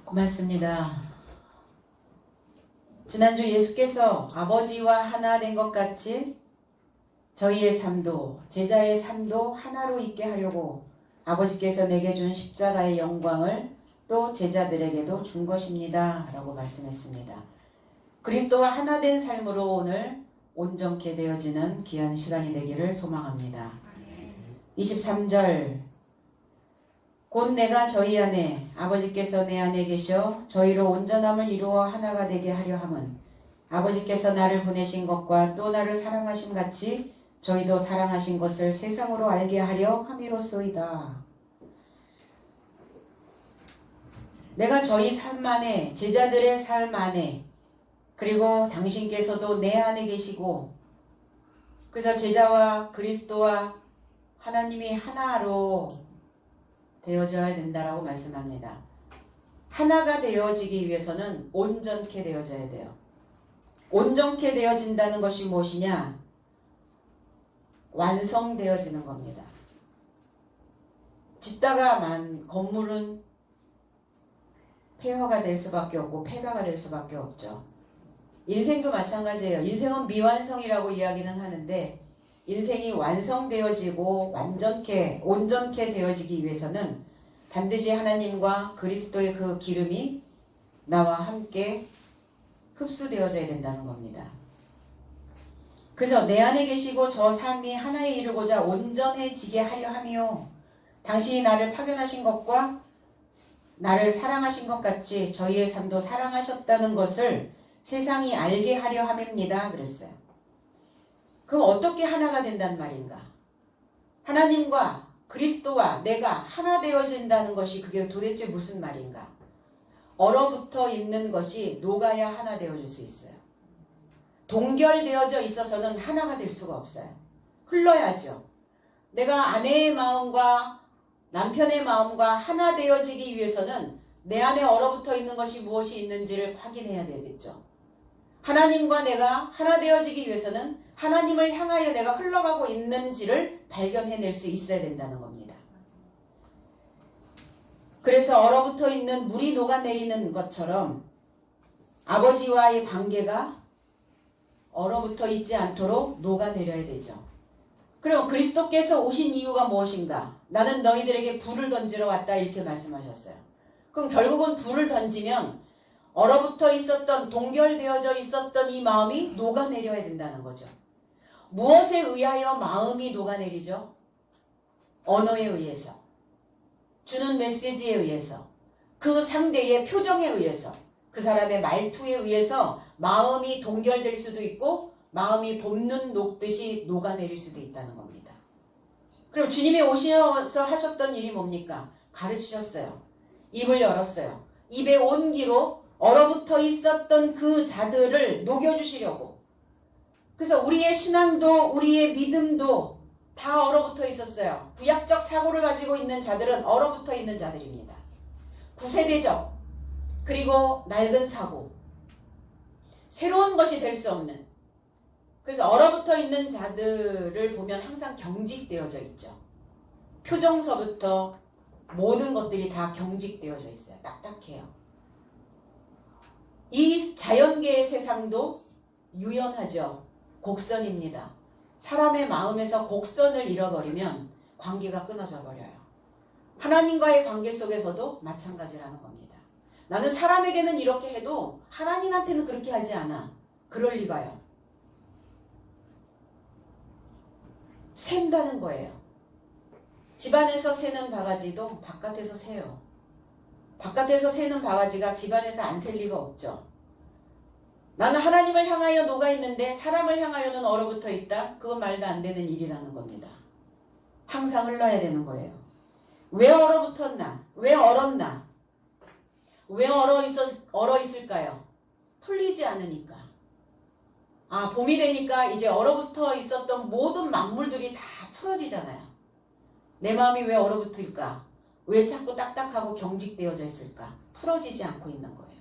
고맙습니다. 지난주 예수께서 아버지와 하나 된 것 같이 저희의 삶도 제자의 삶도 하나로 있게 하려고 아버지께서 내게 준 십자가의 영광을 또 제자들에게도 준 것입니다. 라고 말씀했습니다. 그리스도와 하나 된 삶으로 오늘 온전케 되어지는 귀한 시간이 되기를 소망합니다. 23절 곧 내가 저희 안에 아버지께서 내 안에 계셔 저희로 온전함을 이루어 하나가 되게 하려 함은 아버지께서 나를 보내신 것과 또 나를 사랑하신 같이 저희도 사랑하신 것을 세상으로 알게 하려 함이로소이다. 내가 저희 삶 안에 제자들의 삶 안에 그리고 당신께서도 내 안에 계시고 그래서 제자와 그리스도와 하나님이 하나로 되어져야 된다라고 말씀합니다. 하나가 되어지기 위해서는 온전케 되어져야 돼요. 온전케 되어진다는 것이 무엇이냐? 완성되어지는 겁니다. 짓다가만 건물은 폐허가 될 수밖에 없고 폐가가 될 수밖에 없죠. 인생도 마찬가지예요. 인생은 미완성이라고 이야기는 하는데 인생이 완성되어지고 온전케 되어지기 위해서는 반드시 하나님과 그리스도의 그 기름이 나와 함께 흡수되어져야 된다는 겁니다. 그래서 내 안에 계시고 저 삶이 하나에 이르고자 온전해지게 하려 함이요. 당신이 나를 파견하신 것과 나를 사랑하신 것 같이 저희의 삶도 사랑하셨다는 것을 세상이 알게 하려 함입니다. 그랬어요. 그럼 어떻게 하나가 된단 말인가? 하나님과 그리스도와 내가 하나 되어진다는 것이 그게 도대체 무슨 말인가? 얼어붙어 있는 것이 녹아야 하나 되어질 수 있어요. 동결되어져 있어서는 하나가 될 수가 없어요. 흘러야죠. 내가 아내의 마음과 남편의 마음과 하나 되어지기 위해서는 내 안에 얼어붙어 있는 것이 무엇이 있는지를 확인해야 되겠죠. 하나님과 내가 하나 되어지기 위해서는 하나님을 향하여 내가 흘러가고 있는지를 발견해낼 수 있어야 된다는 겁니다. 그래서 얼어붙어 있는 물이 녹아내리는 것처럼 아버지와의 관계가 얼어붙어 있지 않도록 녹아내려야 되죠. 그럼 그리스도께서 오신 이유가 무엇인가? 나는 너희들에게 불을 던지러 왔다 이렇게 말씀하셨어요. 그럼 결국은 불을 던지면 얼어붙어 있었던 동결되어져 있었던 이 마음이 녹아내려야 된다는 거죠. 무엇에 의하여 마음이 녹아내리죠? 언어에 의해서, 주는 메시지에 의해서, 그 상대의 표정에 의해서, 그 사람의 말투에 의해서 마음이 동결될 수도 있고 마음이 봄눈 녹듯이 녹아내릴 수도 있다는 겁니다. 그럼 주님이 오셔서 하셨던 일이 뭡니까? 가르치셨어요. 입을 열었어요. 입의 온기로 얼어붙어 있었던 그 자들을 녹여주시려고. 그래서 우리의 신앙도 우리의 믿음도 다 얼어붙어 있었어요. 구약적 사고를 가지고 있는 자들은 얼어붙어 있는 자들입니다. 구세대적 그리고 낡은 사고, 새로운 것이 될 수 없는, 그래서 얼어붙어 있는 자들을 보면 항상 경직되어져 있죠. 표정서부터 모든 것들이 다 경직되어져 있어요. 딱딱해요. 이 자연계의 세상도 유연하죠. 곡선입니다. 사람의 마음에서 곡선을 잃어버리면 관계가 끊어져 버려요. 하나님과의 관계 속에서도 마찬가지라는 겁니다. 나는 사람에게는 이렇게 해도 하나님한테는 그렇게 하지 않아. 그럴 리가요. 샌다는 거예요. 집안에서 새는 바가지도 바깥에서 새요. 바깥에서 새는 바가지가 집안에서 안 셀 리가 없죠. 나는 하나님을 향하여 녹아있는데 사람을 향하여는 얼어붙어 있다? 그건 말도 안 되는 일이라는 겁니다. 항상 흘러야 되는 거예요. 왜 얼어붙었나? 왜 얼었나? 왜 얼어 있을까요? 풀리지 않으니까. 봄이 되니까 이제 얼어붙어 있었던 모든 만물들이 다 풀어지잖아요. 내 마음이 왜 얼어붙을까? 왜 자꾸 딱딱하고 경직되어져 있을까? 풀어지지 않고 있는 거예요.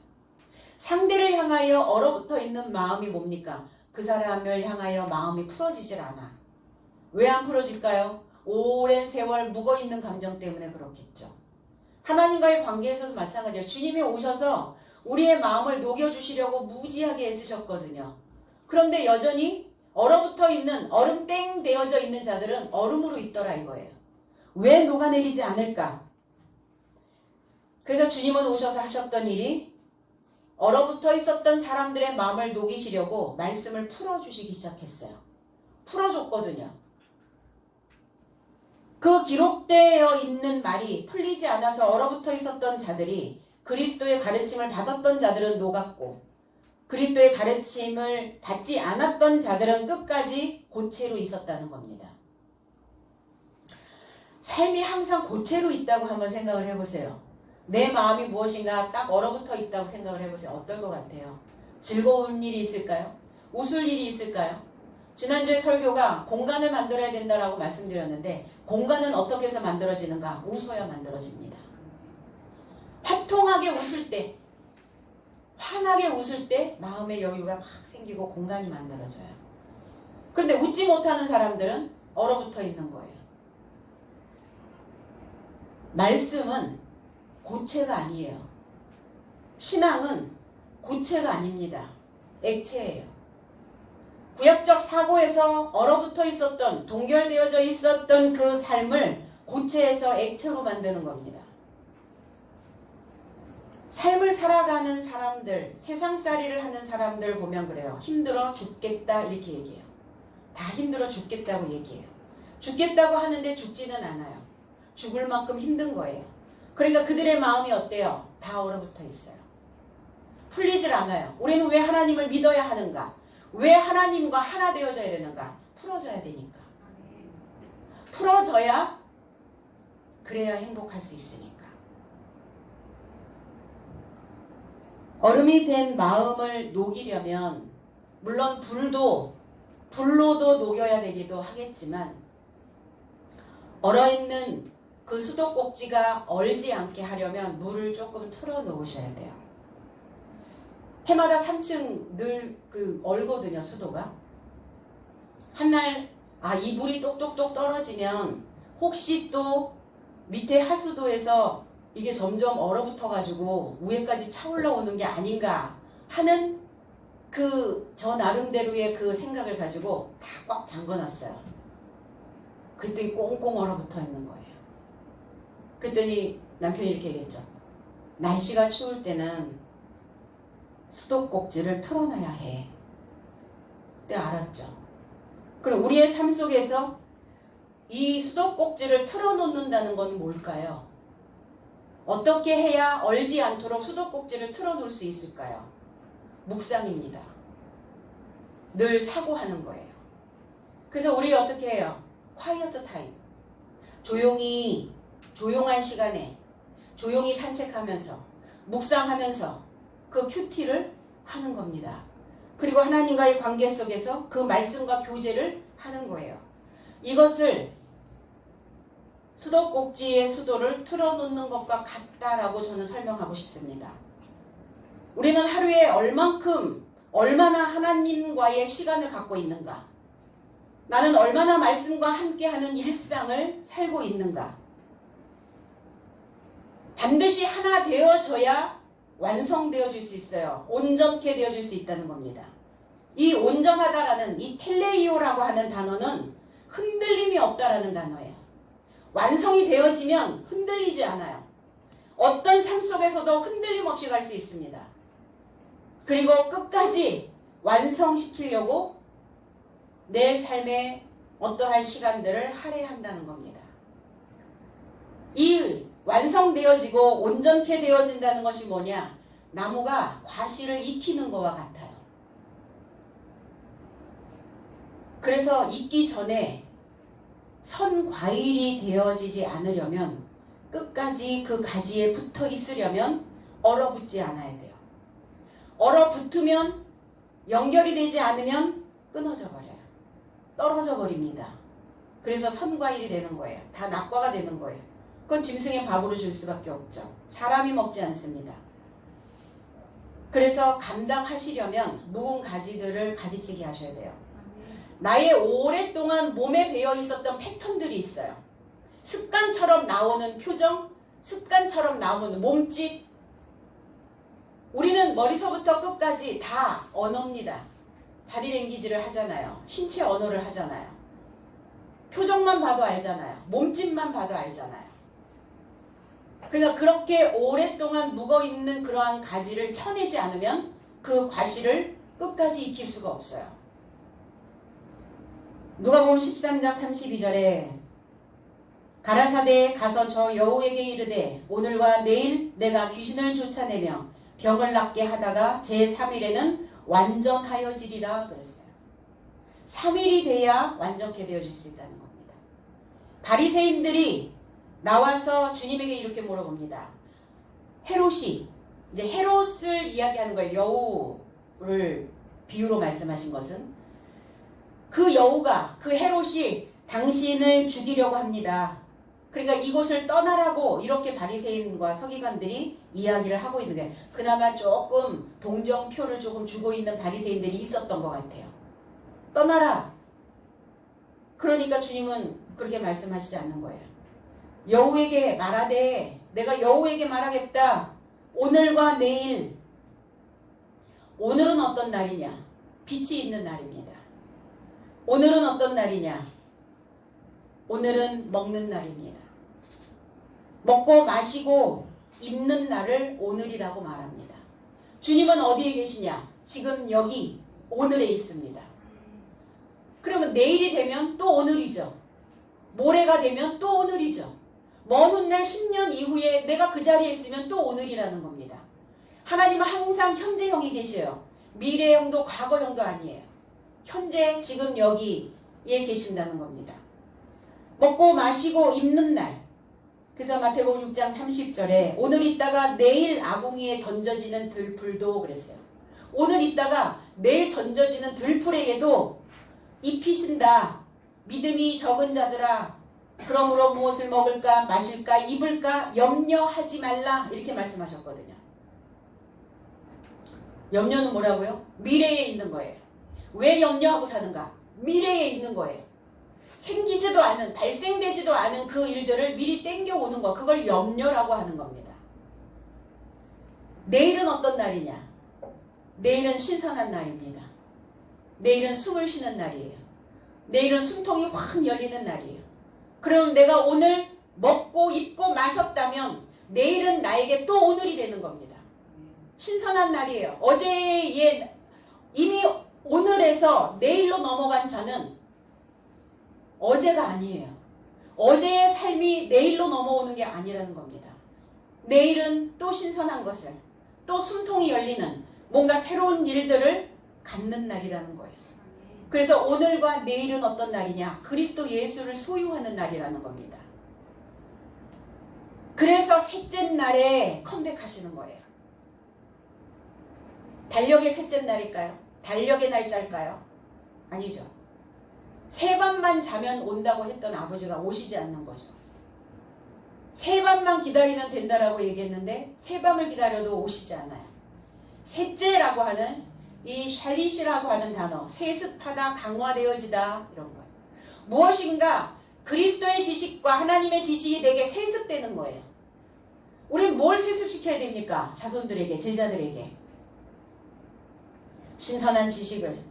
상대를 향하여 얼어붙어 있는 마음이 뭡니까? 그 사람을 향하여 마음이 풀어지질 않아. 왜 안 풀어질까요? 오랜 세월 묵어있는 감정 때문에 그렇겠죠. 하나님과의 관계에서도 마찬가지예요. 주님이 오셔서 우리의 마음을 녹여주시려고 무지하게 애쓰셨거든요. 그런데 여전히 얼어붙어 있는, 얼음땡 되어져 있는 자들은 얼음으로 있더라 이거예요. 왜 녹아내리지 않을까? 그래서 주님은 오셔서 하셨던 일이 얼어붙어 있었던 사람들의 마음을 녹이시려고 말씀을 풀어주시기 시작했어요. 풀어줬거든요. 그 기록되어 있는 말이 풀리지 않아서 얼어붙어 있었던 자들이 그리스도의 가르침을 받았던 자들은 녹았고 그리스도의 가르침을 받지 않았던 자들은 끝까지 고체로 있었다는 겁니다. 삶이 항상 고체로 있다고 한번 생각을 해보세요. 내 마음이 무엇인가 딱 얼어붙어 있다고 생각을 해보세요. 어떨 것 같아요? 즐거운 일이 있을까요? 웃을 일이 있을까요? 지난주에 설교가 공간을 만들어야 된다라고 말씀드렸는데 공간은 어떻게 해서 만들어지는가? 웃어야 만들어집니다. 화통하게 웃을 때, 환하게 웃을 때 마음의 여유가 막 생기고 공간이 만들어져요. 그런데 웃지 못하는 사람들은 얼어붙어 있는 거예요. 말씀은 고체가 아니에요. 신앙은 고체가 아닙니다. 액체예요. 구약적 사고에서 얼어붙어 있었던, 동결되어져 있었던 그 삶을 고체에서 액체로 만드는 겁니다. 삶을 살아가는 사람들, 세상살이를 하는 사람들 보면 그래요. 힘들어 죽겠다 이렇게 얘기해요. 다 힘들어 죽겠다고 얘기해요. 죽겠다고 하는데 죽지는 않아요. 죽을 만큼 힘든 거예요. 그러니까 그들의 마음이 어때요? 다 얼어붙어 있어요. 풀리질 않아요. 우리는 왜 하나님을 믿어야 하는가? 왜 하나님과 하나 되어져야 되는가? 풀어져야 되니까. 풀어져야 그래야 행복할 수 있으니까. 얼음이 된 마음을 녹이려면 물론 불로도 녹여야 되기도 하겠지만 얼어있는 그 수도꼭지가 얼지 않게 하려면 물을 조금 틀어 놓으셔야 돼요. 해마다 3층 늘 얼거든요, 수도가. 한날 이 물이 똑똑똑 떨어지면 혹시 또 밑에 하수도에서 이게 점점 얼어붙어 가지고 위에까지 차올라 오는 게 아닌가 하는 저 나름대로의 그 생각을 가지고 다 꽉 잠궈놨어요. 그랬더니 꽁꽁 얼어붙어 있는 거예요. 그랬더니 남편이 이렇게 얘기했죠. 날씨가 추울 때는 수도꼭지를 틀어놔야 해. 그때 알았죠. 그럼 우리의 삶 속에서 이 수도꼭지를 틀어놓는다는 건 뭘까요? 어떻게 해야 얼지 않도록 수도꼭지를 틀어놓을 수 있을까요? 묵상입니다. 늘 사고하는 거예요. 그래서 우리 어떻게 해요? quiet time. 조용한 시간에 조용히 산책하면서 묵상하면서 그 큐티를 하는 겁니다. 그리고 하나님과의 관계 속에서 그 말씀과 교제를 하는 거예요. 이것을 수도꼭지의 수도를 틀어놓는 것과 같다라고 저는 설명하고 싶습니다. 우리는 하루에 얼마나 하나님과의 시간을 갖고 있는가? 나는 얼마나 말씀과 함께하는 일상을 살고 있는가? 반드시 하나 되어져야 완성되어질 수 있어요. 온전케 되어질 수 있다는 겁니다. 이 온전하다라는 이 텔레이오라고 하는 단어는 흔들림이 없다라는 단어예요. 완성이 되어지면 흔들리지 않아요. 어떤 삶 속에서도 흔들림 없이 갈 수 있습니다. 그리고 끝까지 완성시키려고 내 삶의 어떠한 시간들을 할애한다는 겁니다. 이 완성되어지고 온전케 되어진다는 것이 뭐냐? 나무가 과실을 익히는 것과 같아요. 그래서 익기 전에 선 과일이 되어지지 않으려면 끝까지 그 가지에 붙어 있으려면 얼어붙지 않아야 돼요. 얼어붙으면 연결이 되지 않으면 끊어져 버려요. 떨어져 버립니다. 그래서 선 과일이 되는 거예요. 다 낙과가 되는 거예요. 그건 짐승의 밥으로 줄 수밖에 없죠. 사람이 먹지 않습니다. 그래서 감당하시려면 묵은 가지들을 가지치기 하셔야 돼요. 나의 오랫동안 몸에 배어 있었던 패턴들이 있어요. 습관처럼 나오는 표정, 습관처럼 나오는 몸짓. 우리는 머리서부터 끝까지 다 언어입니다. 바디랭귀지를 하잖아요. 신체 언어를 하잖아요. 표정만 봐도 알잖아요. 몸짓만 봐도 알잖아요. 그러니까 그렇게 오랫동안 묵어있는 그러한 가지를 쳐내지 않으면 그 과실을 끝까지 익힐 수가 없어요. 누가복음 13장 32절에 가라사대에 가서 저 여우에게 이르되 오늘과 내일 내가 귀신을 쫓아내며 병을 낫게 하다가 제3일에는 완전하여지리라 그랬어요. 3일이 돼야 완전케 되어질 수 있다는 겁니다. 바리새인들이 나와서 주님에게 이렇게 물어봅니다. 헤롯이, 이제 헤롯을 이야기하는 거예요. 여우를 비유로 말씀하신 것은 그 여우가, 그 헤롯이 당신을 죽이려고 합니다. 그러니까 이곳을 떠나라고 이렇게 바리새인과 서기관들이 이야기를 하고 있는 게 그나마 조금 동정표를 조금 주고 있는 바리새인들이 있었던 것 같아요. 떠나라. 그러니까 주님은 그렇게 말씀하시지 않는 거예요. 여우에게 말하되 내가 여우에게 말하겠다. 오늘과 내일. 오늘은 어떤 날이냐? 빛이 있는 날입니다. 오늘은 어떤 날이냐? 오늘은 먹는 날입니다. 먹고 마시고 입는 날을 오늘이라고 말합니다. 주님은 어디에 계시냐? 지금 여기 오늘에 있습니다. 그러면 내일이 되면 또 오늘이죠. 모레가 되면 또 오늘이죠. 먼 훗날 10년 이후에 내가 그 자리에 있으면 또 오늘이라는 겁니다. 하나님은 항상 현재형이 계셔요. 미래형도 과거형도 아니에요. 현재 지금 여기에 계신다는 겁니다. 먹고 마시고 입는 날. 그래서 마태복음 6장 30절에 오늘 있다가 내일 아궁이에 던져지는 들풀도 그랬어요. 오늘 있다가 내일 던져지는 들풀에게도 입히신다. 믿음이 적은 자들아 그러므로 무엇을 먹을까 마실까 입을까 염려하지 말라 이렇게 말씀하셨거든요. 염려는 뭐라고요? 미래에 있는 거예요. 왜 염려하고 사는가? 미래에 있는 거예요. 생기지도 않은, 발생되지도 않은 그 일들을 미리 땡겨오는 거, 그걸 염려라고 하는 겁니다. 내일은 어떤 날이냐? 내일은 신선한 날입니다. 내일은 숨을 쉬는 날이에요. 내일은 숨통이 확 열리는 날이에요. 그럼 내가 오늘 먹고 입고 마셨다면 내일은 나에게 또 오늘이 되는 겁니다. 신선한 날이에요. 어제의 이미 오늘에서 내일로 넘어간 자는 어제가 아니에요. 어제의 삶이 내일로 넘어오는 게 아니라는 겁니다. 내일은 또 신선한 것을, 또 숨통이 열리는 뭔가 새로운 일들을 갖는 날이라는 거예요. 그래서 오늘과 내일은 어떤 날이냐? 그리스도 예수를 소유하는 날이라는 겁니다. 그래서 셋째 날에 컴백하시는 거예요. 달력의 셋째 날일까요? 달력의 날짜일까요? 아니죠. 세 밤만 자면 온다고 했던 아버지가 오시지 않는 거죠. 세 밤만 기다리면 된다라고 얘기했는데 세 밤을 기다려도 오시지 않아요. 셋째라고 하는 이 샬릿이라고 하는 단어, 세습하다, 강화되어지다 이런 거예요. 무엇인가 그리스도의 지식과 하나님의 지식이 내게 세습되는 거예요. 우린 뭘 세습시켜야 됩니까? 자손들에게, 제자들에게. 신선한 지식을,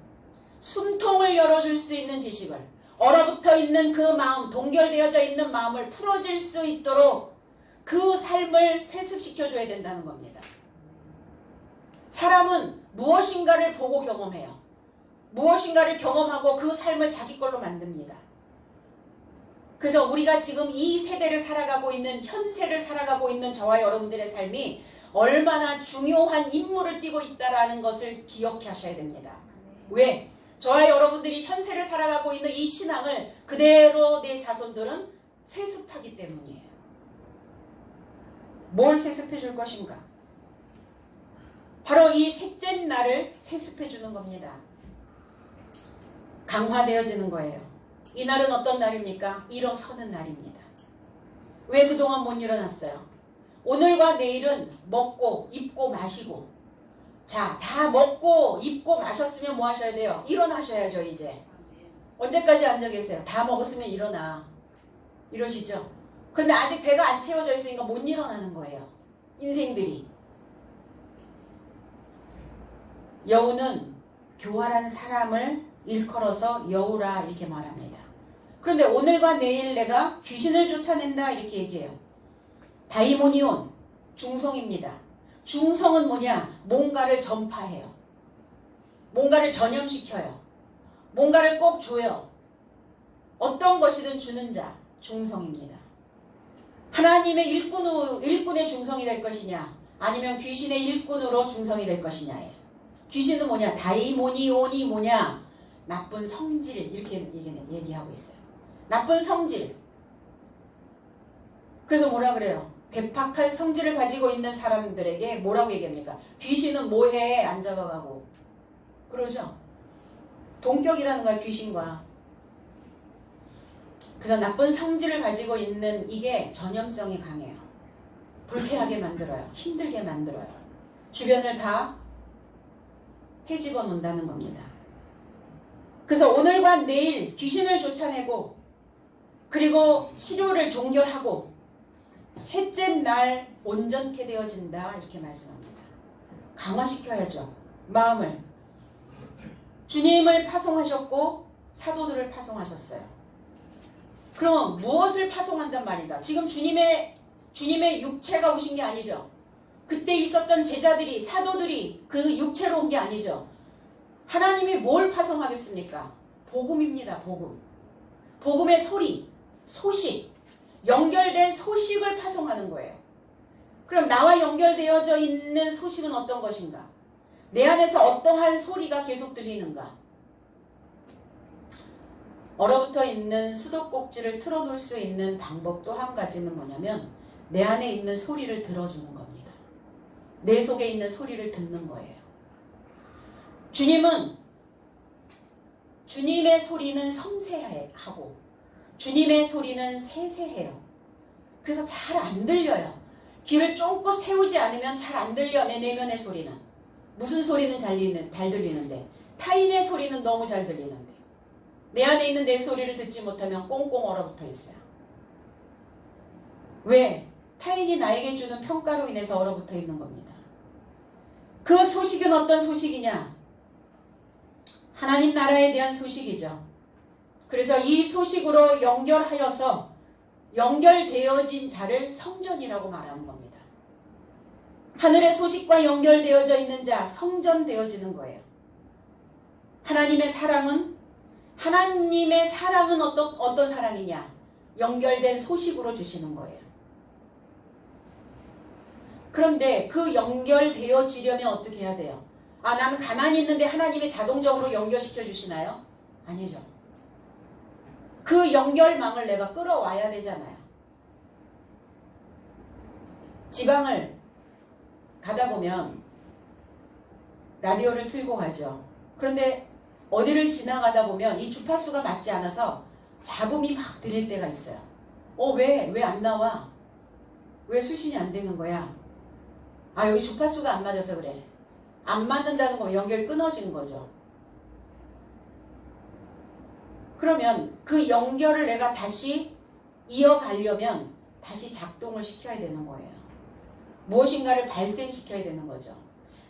숨통을 열어줄 수 있는 지식을, 얼어붙어 있는 그 마음, 동결되어져 있는 마음을 풀어질 수 있도록 그 삶을 세습시켜줘야 된다는 겁니다. 사람은 무엇인가를 보고 경험해요. 무엇인가를 경험하고 그 삶을 자기 걸로 만듭니다. 그래서 우리가 지금 이 세대를 살아가고 있는, 현세를 살아가고 있는 저와 여러분들의 삶이 얼마나 중요한 임무를 띠고 있다는 것을 기억하셔야 됩니다. 왜? 저와 여러분들이 현세를 살아가고 있는 이 신앙을 그대로 내 자손들은 세습하기 때문이에요. 뭘 세습해 줄 것인가? 바로 이 셋째 날을 세습해 주는 겁니다. 강화되어지는 거예요. 이 날은 어떤 날입니까? 일어서는 날입니다. 왜 그동안 못 일어났어요? 오늘과 내일은 먹고 입고 마시고, 자, 다 먹고 입고 마셨으면 뭐 하셔야 돼요? 일어나셔야죠. 이제 언제까지 앉아 계세요? 다 먹었으면 일어나 이러시죠. 그런데 아직 배가 안 채워져 있으니까 못 일어나는 거예요. 인생들이. 여우는 교활한 사람을 일컬어서 여우라 이렇게 말합니다. 그런데 오늘과 내일 내가 귀신을 쫓아낸다 이렇게 얘기해요. 다이모니온, 중성입니다. 중성은 뭐냐? 뭔가를 전파해요. 뭔가를 전염시켜요. 뭔가를 꼭 줘요. 어떤 것이든 주는 자, 중성입니다. 하나님의 일꾼의 중성이 될 것이냐, 아니면 귀신의 일꾼으로 중성이 될 것이냐예요. 귀신은 뭐냐? 다이모니온이 뭐냐? 나쁜 성질, 이렇게 얘기하고 있어요. 나쁜 성질. 그래서 뭐라 그래요? 괴팍한 성질을 가지고 있는 사람들에게 뭐라고 얘기합니까? 귀신은 뭐해? 안 잡아가고. 그러죠? 동격이라는 거야, 귀신과. 그래서 나쁜 성질을 가지고 있는 이게 전염성이 강해요. 불쾌하게 만들어요. 힘들게 만들어요. 주변을 다 헤집어 놓는다는 겁니다. 그래서 오늘과 내일 귀신을 쫓아내고 그리고 치료를 종결하고 셋째 날 온전케 되어진다 이렇게 말씀합니다. 강화시켜야죠. 마음을. 주님을 파송하셨고 사도들을 파송하셨어요. 그럼 무엇을 파송한단 말인가? 지금 주님의 육체가 오신 게 아니죠. 그때 있었던 제자들이, 사도들이 그 육체로 온 게 아니죠. 하나님이 뭘 파송하겠습니까? 복음입니다. 복음. 복음의 소리, 소식, 연결된 소식을 파송하는 거예요. 그럼 나와 연결되어져 있는 소식은 어떤 것인가? 내 안에서 어떠한 소리가 계속 들리는가? 얼어붙어 있는 수도꼭지를 틀어놓을 수 있는 방법 또 한 가지는 뭐냐면 내 안에 있는 소리를 들어주는 겁니다. 내 속에 있는 소리를 듣는 거예요. 주님의 소리는 섬세하고 주님의 소리는 세세해요. 그래서 잘 안 들려요. 귀를 쫑긋 세우지 않으면 잘 안 들려. 내 내면의 소리는. 무슨 소리는 잘 들리는데 타인의 소리는 너무 잘 들리는데 내 안에 있는 내 소리를 듣지 못하면 꽁꽁 얼어붙어 있어요. 왜? 타인이 나에게 주는 평가로 인해서 얼어붙어 있는 겁니다. 그 소식은 어떤 소식이냐? 하나님 나라에 대한 소식이죠. 그래서 이 소식으로 연결하여서 연결되어진 자를 성전이라고 말하는 겁니다. 하늘의 소식과 연결되어져 있는 자, 성전되어지는 거예요. 하나님의 사랑은 어떤 사랑이냐? 연결된 소식으로 주시는 거예요. 그런데 그 연결되어지려면 어떻게 해야 돼요? 나는 가만히 있는데 하나님이 자동적으로 연결시켜 주시나요? 아니죠. 그 연결망을 내가 끌어와야 되잖아요. 지방을 가다 보면 라디오를 틀고 가죠. 그런데 어디를 지나가다 보면 이 주파수가 맞지 않아서 잡음이 막 들릴 때가 있어요. 왜 안 나와? 왜 수신이 안 되는 거야? 여기 주파수가 안 맞아서 그래. 안 맞는다는 거 연결이 끊어진 거죠. 그러면 그 연결을 내가 다시 이어가려면 다시 작동을 시켜야 되는 거예요. 무엇인가를 발생시켜야 되는 거죠.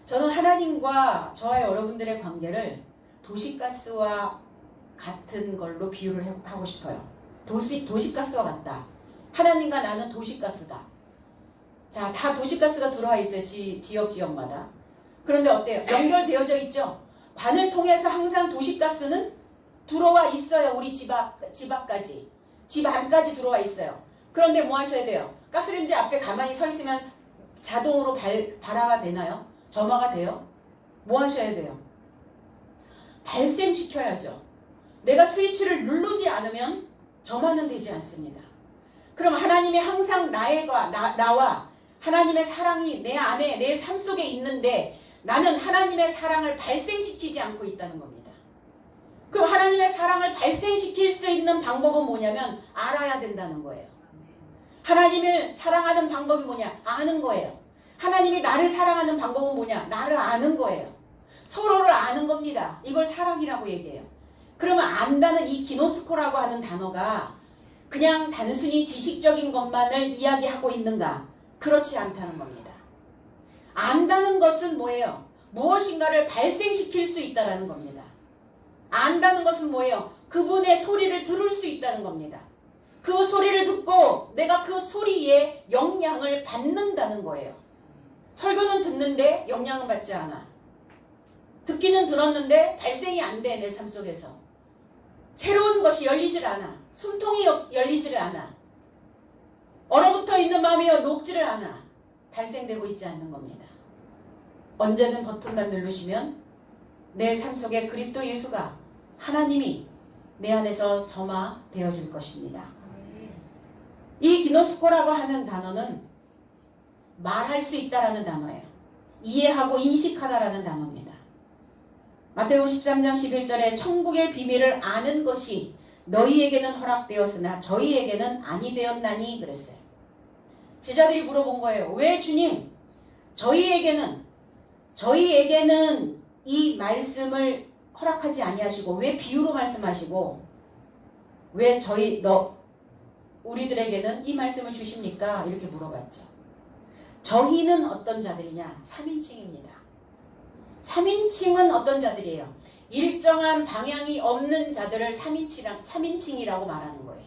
저는 하나님과 저와 여러분들의 관계를 도시가스와 같은 걸로 비유를 하고 싶어요. 도시가스와 같다. 하나님과 나는 도시가스다. 자, 다 도시가스가 들어와 있어요. 지역마다. 그런데 어때요? 연결되어져 있죠? 관을 통해서 항상 도시가스는 들어와 있어요. 우리 집 앞까지. 집 안까지 들어와 있어요. 그런데 뭐 하셔야 돼요? 가스레인지 앞에 가만히 서 있으면 자동으로 발화가 되나요? 점화가 돼요? 뭐 하셔야 돼요? 발생시켜야죠. 내가 스위치를 누르지 않으면 점화는 되지 않습니다. 그럼 하나님이 항상 나와 하나님의 사랑이 내 안에 내 삶 속에 있는데 나는 하나님의 사랑을 발생시키지 않고 있다는 겁니다. 그럼 하나님의 사랑을 발생시킬 수 있는 방법은 뭐냐면 알아야 된다는 거예요. 하나님을 사랑하는 방법이 뭐냐? 아는 거예요. 하나님이 나를 사랑하는 방법은 뭐냐? 나를 아는 거예요. 서로를 아는 겁니다. 이걸 사랑이라고 얘기해요. 그러면 안다는 이 기노스코라고 하는 단어가 그냥 단순히 지식적인 것만을 이야기하고 있는가? 그렇지 않다는 겁니다. 안다는 것은 뭐예요? 무엇인가를 발생시킬 수 있다는 겁니다. 안다는 것은 뭐예요? 그분의 소리를 들을 수 있다는 겁니다. 그 소리를 듣고 내가 그 소리에 영향을 받는다는 거예요. 설교는 듣는데 영향을 받지 않아. 듣기는 들었는데 발생이 안 돼, 내 삶 속에서. 새로운 것이 열리질 않아. 숨통이 열리지를 않아. 얼어붙어 있는 마음이 녹지를 않아. 발생되고 있지 않는 겁니다. 언제든 버튼만 누르시면 내 삶 속에 그리스도 예수가, 하나님이 내 안에서 점화되어질 것입니다. 이 기노스코라고 하는 단어는 말할 수 있다라는 단어예요. 이해하고 인식하다라는 단어입니다. 마태복음 13장 11절에 천국의 비밀을 아는 것이 너희에게는 허락되었으나 저희에게는 아니 되었나니 그랬어요. 제자들이 물어본 거예요. 왜 주님 저희에게는 이 말씀을 허락하지 아니하시고 왜 비유로 말씀하시고 왜 우리들에게는 이 말씀을 주십니까? 이렇게 물어봤죠. 저희는 어떤 자들이냐? 3인칭입니다. 3인칭은 어떤 자들이에요? 일정한 방향이 없는 자들을 3인칭이라고 말하는 거예요.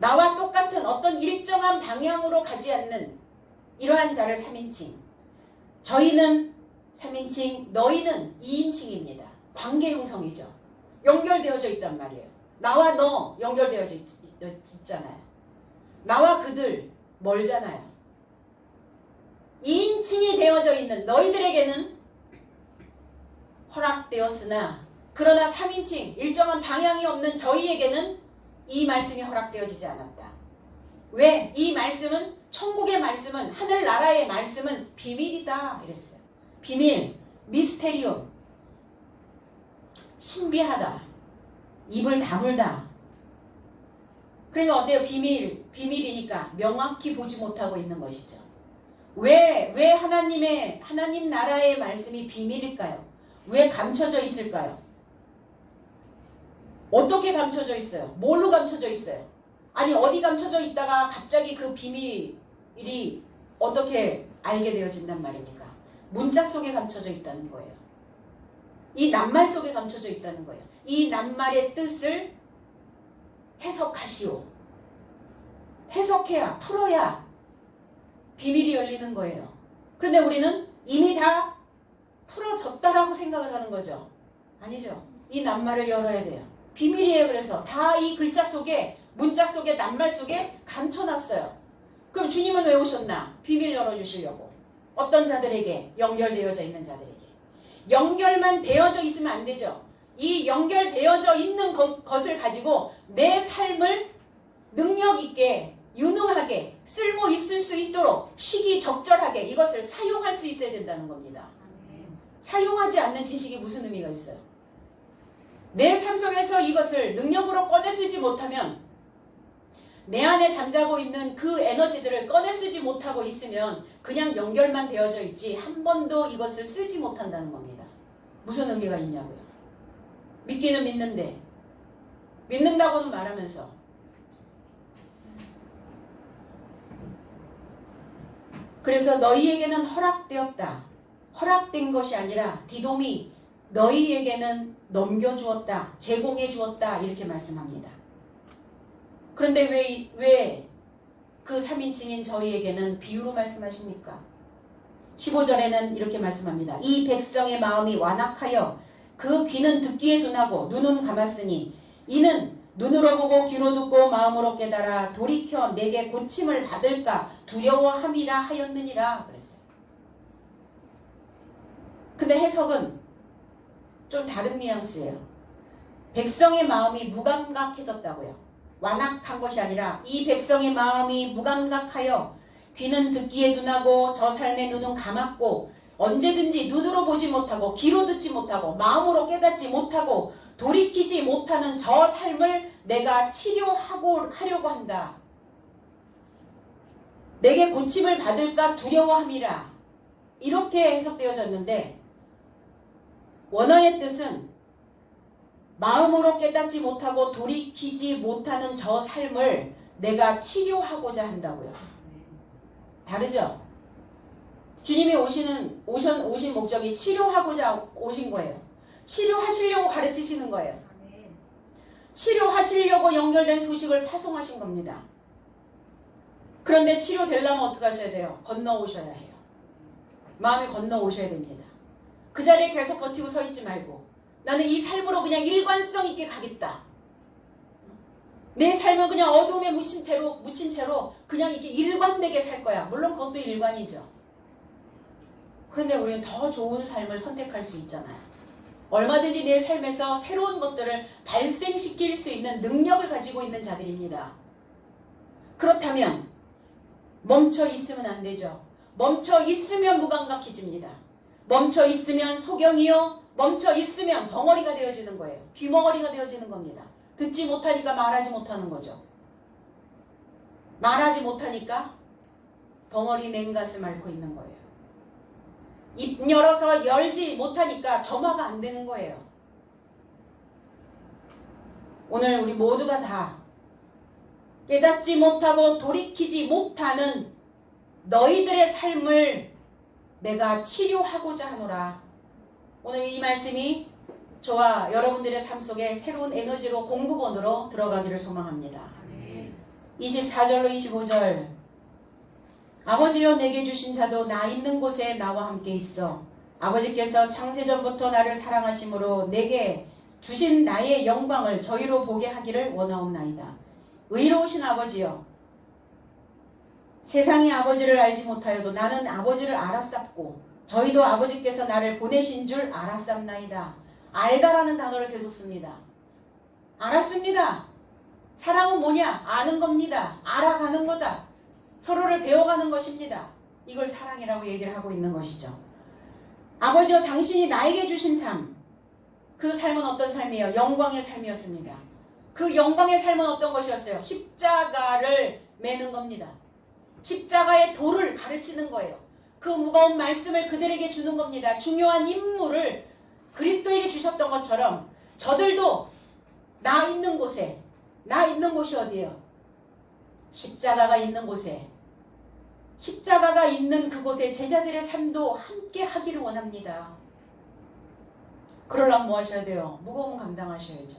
나와 똑같은 어떤 일정한 방향으로 가지 않는 이러한 자를 3인칭. 저희는 3인칭, 너희는 2인칭입니다. 관계 형성이죠. 연결되어져 있단 말이에요. 나와 너 연결되어져 있잖아요. 나와 그들 멀잖아요. 2인칭이 되어져 있는 너희들에게는 허락되었으나 그러나 3인칭 일정한 방향이 없는 저희에게는 이 말씀이 허락되어지지 않았다. 왜? 이 말씀은 천국의 말씀은 하늘나라의 말씀은 비밀이다 이랬어요. 비밀, 미스테리움, 신비하다, 입을 다물다. 그러니까 어때요? 비밀이니까 명확히 보지 못하고 있는 것이죠. 왜 하나님 나라의 말씀이 비밀일까요? 왜 감춰져 있을까요? 어떻게 감춰져 있어요? 뭘로 감춰져 있어요? 아니 어디 감춰져 있다가 갑자기 그 비밀이 어떻게 알게 되어진단 말입니까? 문자 속에 감춰져 있다는 거예요. 이 낱말 속에 감춰져 있다는 거예요. 이 낱말의 뜻을 해석하시오. 해석해야, 풀어야 비밀이 열리는 거예요. 그런데 우리는 이미 다 풀어졌다라고 생각을 하는 거죠. 아니죠. 이 낱말을 열어야 돼요. 비밀이에요. 그래서 다 이 글자 속에, 문자 속에, 낱말 속에 감춰놨어요. 그럼 주님은 왜 오셨나? 비밀 열어주시려고. 어떤 자들에게? 연결되어져 있는 자들에게. 연결만 되어져 있으면 안 되죠. 이 연결되어져 있는 것을 가지고 내 삶을 능력 있게, 유능하게, 쓸모 있을 수 있도록 시기적절하게 이것을 사용할 수 있어야 된다는 겁니다. 사용하지 않는 지식이 무슨 의미가 있어요? 내 삶 속에서 이것을 능력으로 꺼내 쓰지 못하면, 내 안에 잠자고 있는 그 에너지들을 꺼내 쓰지 못하고 있으면 그냥 연결만 되어져 있지 한 번도 이것을 쓰지 못한다는 겁니다. 무슨 의미가 있냐고요. 믿기는 믿는데, 믿는다고는 말하면서 그래서 너희에게는 허락되었다. 허락된 것이 아니라 디돔이 너희에게는 넘겨주었다. 제공해 주었다. 이렇게 말씀합니다. 그런데 왜 그 3인칭인 저희에게는 비유로 말씀하십니까? 15절에는 이렇게 말씀합니다. 이 백성의 마음이 완악하여 그 귀는 듣기에 둔하고 눈은 감았으니 이는 눈으로 보고 귀로 듣고 마음으로 깨달아 돌이켜 내게 고침을 받을까 두려워함이라 하였느니라 그랬어요. 근데 해석은 좀 다른 뉘앙스예요. 백성의 마음이 무감각해졌다고요. 완악한 것이 아니라 이 백성의 마음이 무감각하여 귀는 듣기에 둔하고 저 삶의 눈은 감았고 언제든지 눈으로 보지 못하고 귀로 듣지 못하고 마음으로 깨닫지 못하고 돌이키지 못하는 저 삶을 내가 치료하려고 한다. 내게 고침을 받을까 두려워함이라. 이렇게 해석되어졌는데 원어의 뜻은 마음으로 깨닫지 못하고 돌이키지 못하는 저 삶을 내가 치료하고자 한다고요. 다르죠? 주님이 오신 목적이 치료하고자 오신 거예요. 치료하시려고 가르치시는 거예요. 치료하시려고 연결된 소식을 파송하신 겁니다. 그런데 치료되려면 어떻게 하셔야 돼요? 건너오셔야 해요. 마음이 건너오셔야 됩니다. 그 자리에 계속 버티고 서 있지 말고 나는 이 삶으로 그냥 일관성 있게 가겠다. 내 삶은 그냥 어둠에 묻힌 채로 그냥 이렇게 일관되게 살 거야. 물론 그것도 일관이죠. 그런데 우리는 더 좋은 삶을 선택할 수 있잖아요. 얼마든지 내 삶에서 새로운 것들을 발생시킬 수 있는 능력을 가지고 있는 자들입니다. 그렇다면 멈춰 있으면 안 되죠. 멈춰 있으면 무감각해집니다. 멈춰 있으면 소경이요. 멈춰 있으면 벙어리가 되어지는 거예요. 귀머거리가 되어지는 겁니다. 듣지 못하니까 말하지 못하는 거죠. 말하지 못하니까 벙어리 냉갓을 앓고 있는 거예요. 입 열어서 열지 못하니까 점화가 안 되는 거예요. 오늘 우리 모두가 다 깨닫지 못하고 돌이키지 못하는 너희들의 삶을 내가 치료하고자 하노라. 오늘 이 말씀이 저와 여러분들의 삶 속에 새로운 에너지로 공급원으로 들어가기를 소망합니다. 24절로 25절 아버지여 내게 주신 자도 나 있는 곳에 나와 함께 있어 아버지께서 창세전부터 나를 사랑하심으로 내게 주신 나의 영광을 저희로 보게 하기를 원하옵나이다. 의로우신 아버지여 세상이 아버지를 알지 못하여도 나는 아버지를 알았sap고 저희도 아버지께서 나를 보내신 줄 알았sap나이다. 알다라는 단어를 계속 씁니다. 알았습니다. 사랑은 뭐냐? 아는 겁니다. 알아가는 거다. 서로를 배워가는 것입니다. 이걸 사랑이라고 얘기를 하고 있는 것이죠. 아버지여 당신이 나에게 주신 삶, 그 삶은 어떤 삶이에요? 영광의 삶이었습니다. 그 영광의 삶은 어떤 것이었어요? 십자가를 매는 겁니다. 십자가의 도를 가르치는 거예요. 그 무거운 말씀을 그들에게 주는 겁니다. 중요한 임무를 그리스도에게 주셨던 것처럼 저들도 나 있는 곳에, 나 있는 곳이 어디예요? 십자가가 있는 곳에, 십자가가 있는 그곳에 제자들의 삶도 함께 하기를 원합니다. 그러려면 뭐 하셔야 돼요? 무거움 감당하셔야죠.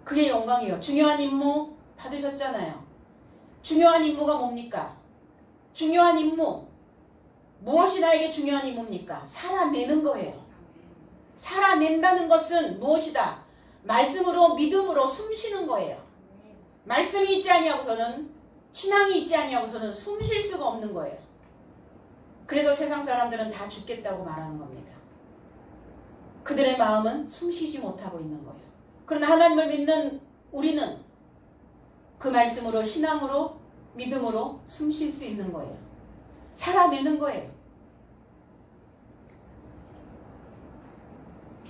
그게 영광이에요. 중요한 임무 받으셨잖아요. 중요한 임무가 뭡니까? 중요한 임무. 무엇이 나에게 중요한 임무입니까? 살아내는 거예요. 살아낸다는 것은 무엇이다? 말씀으로 믿음으로 숨쉬는 거예요. 말씀이 있지 아니하고서는 신앙이 있지 아니하고서는 숨쉴 수가 없는 거예요. 그래서 세상 사람들은 다 죽겠다고 말하는 겁니다. 그들의 마음은 숨쉬지 못하고 있는 거예요. 그러나 하나님을 믿는 우리는 그 말씀으로 신앙으로 믿음으로 숨쉴 수 있는 거예요. 살아내는 거예요.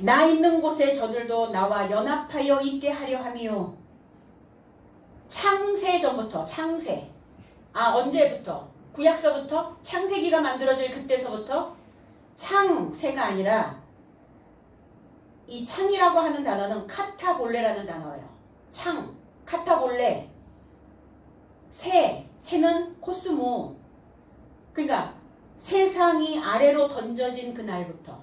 나 있는 곳에 저들도 나와 연합하여 있게 하려 함이요. 창세전부터 언제부터? 구약서부터? 창세기가 만들어질 그때서부터 창세가 아니라 이 창이라고 하는 단어는 카타볼레라는 단어예요. 창, 카타볼레, 새는 코스모. 그러니까 세상이 아래로 던져진 그날부터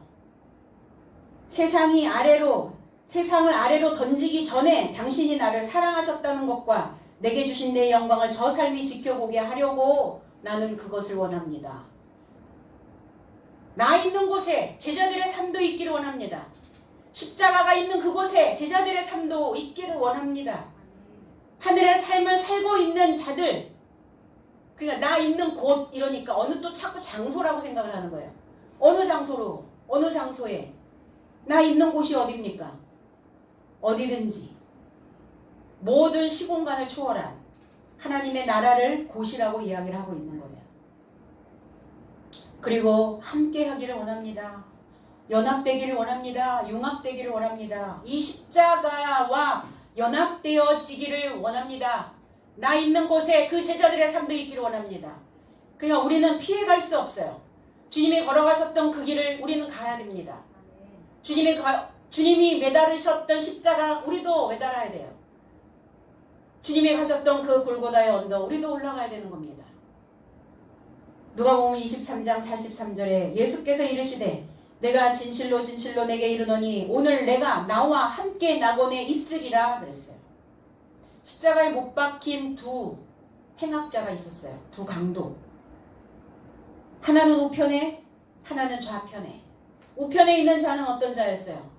세상을 아래로 던지기 전에 당신이 나를 사랑하셨다는 것과 내게 주신 내 영광을 저 삶이 지켜보게 하려고 나는 그것을 원합니다. 나 있는 곳에 제자들의 삶도 있기를 원합니다. 십자가가 있는 그곳에 제자들의 삶도 있기를 원합니다. 하늘의 삶을 살고 있는 자들, 그러니까 나 있는 곳 이러니까 어느 또 자꾸 장소라고 생각을 하는 거예요. 어느 장소로, 어느 장소에 나 있는 곳이 어디입니까? 어디든지 모든 시공간을 초월한 하나님의 나라를 곳이라고 이야기를 하고 있는 거예요. 그리고 함께 하기를 원합니다. 연합되기를 원합니다. 융합되기를 원합니다. 이 십자가와 연합되어지기를 원합니다. 나 있는 곳에 그 제자들의 삶도 있기를 원합니다. 그러니까 우리는 피해갈 수 없어요. 주님이 걸어가셨던 그 길을 우리는 가야 됩니다. 주님이 주님이 매달으셨던 십자가 우리도 매달아야 돼요. 주님이 가셨던 그 골고다의 언덕 우리도 올라가야 되는 겁니다. 누가복음 23장 43절에 예수께서 이르시되 내가 진실로 진실로 내게 이르노니 오늘 내가 나와 함께 낙원에 있으리라 그랬어요. 십자가에 못 박힌 두 행악자가 있었어요. 두 강도. 하나는 우편에 하나는 좌편에. 우편에 있는 자는 어떤 자였어요?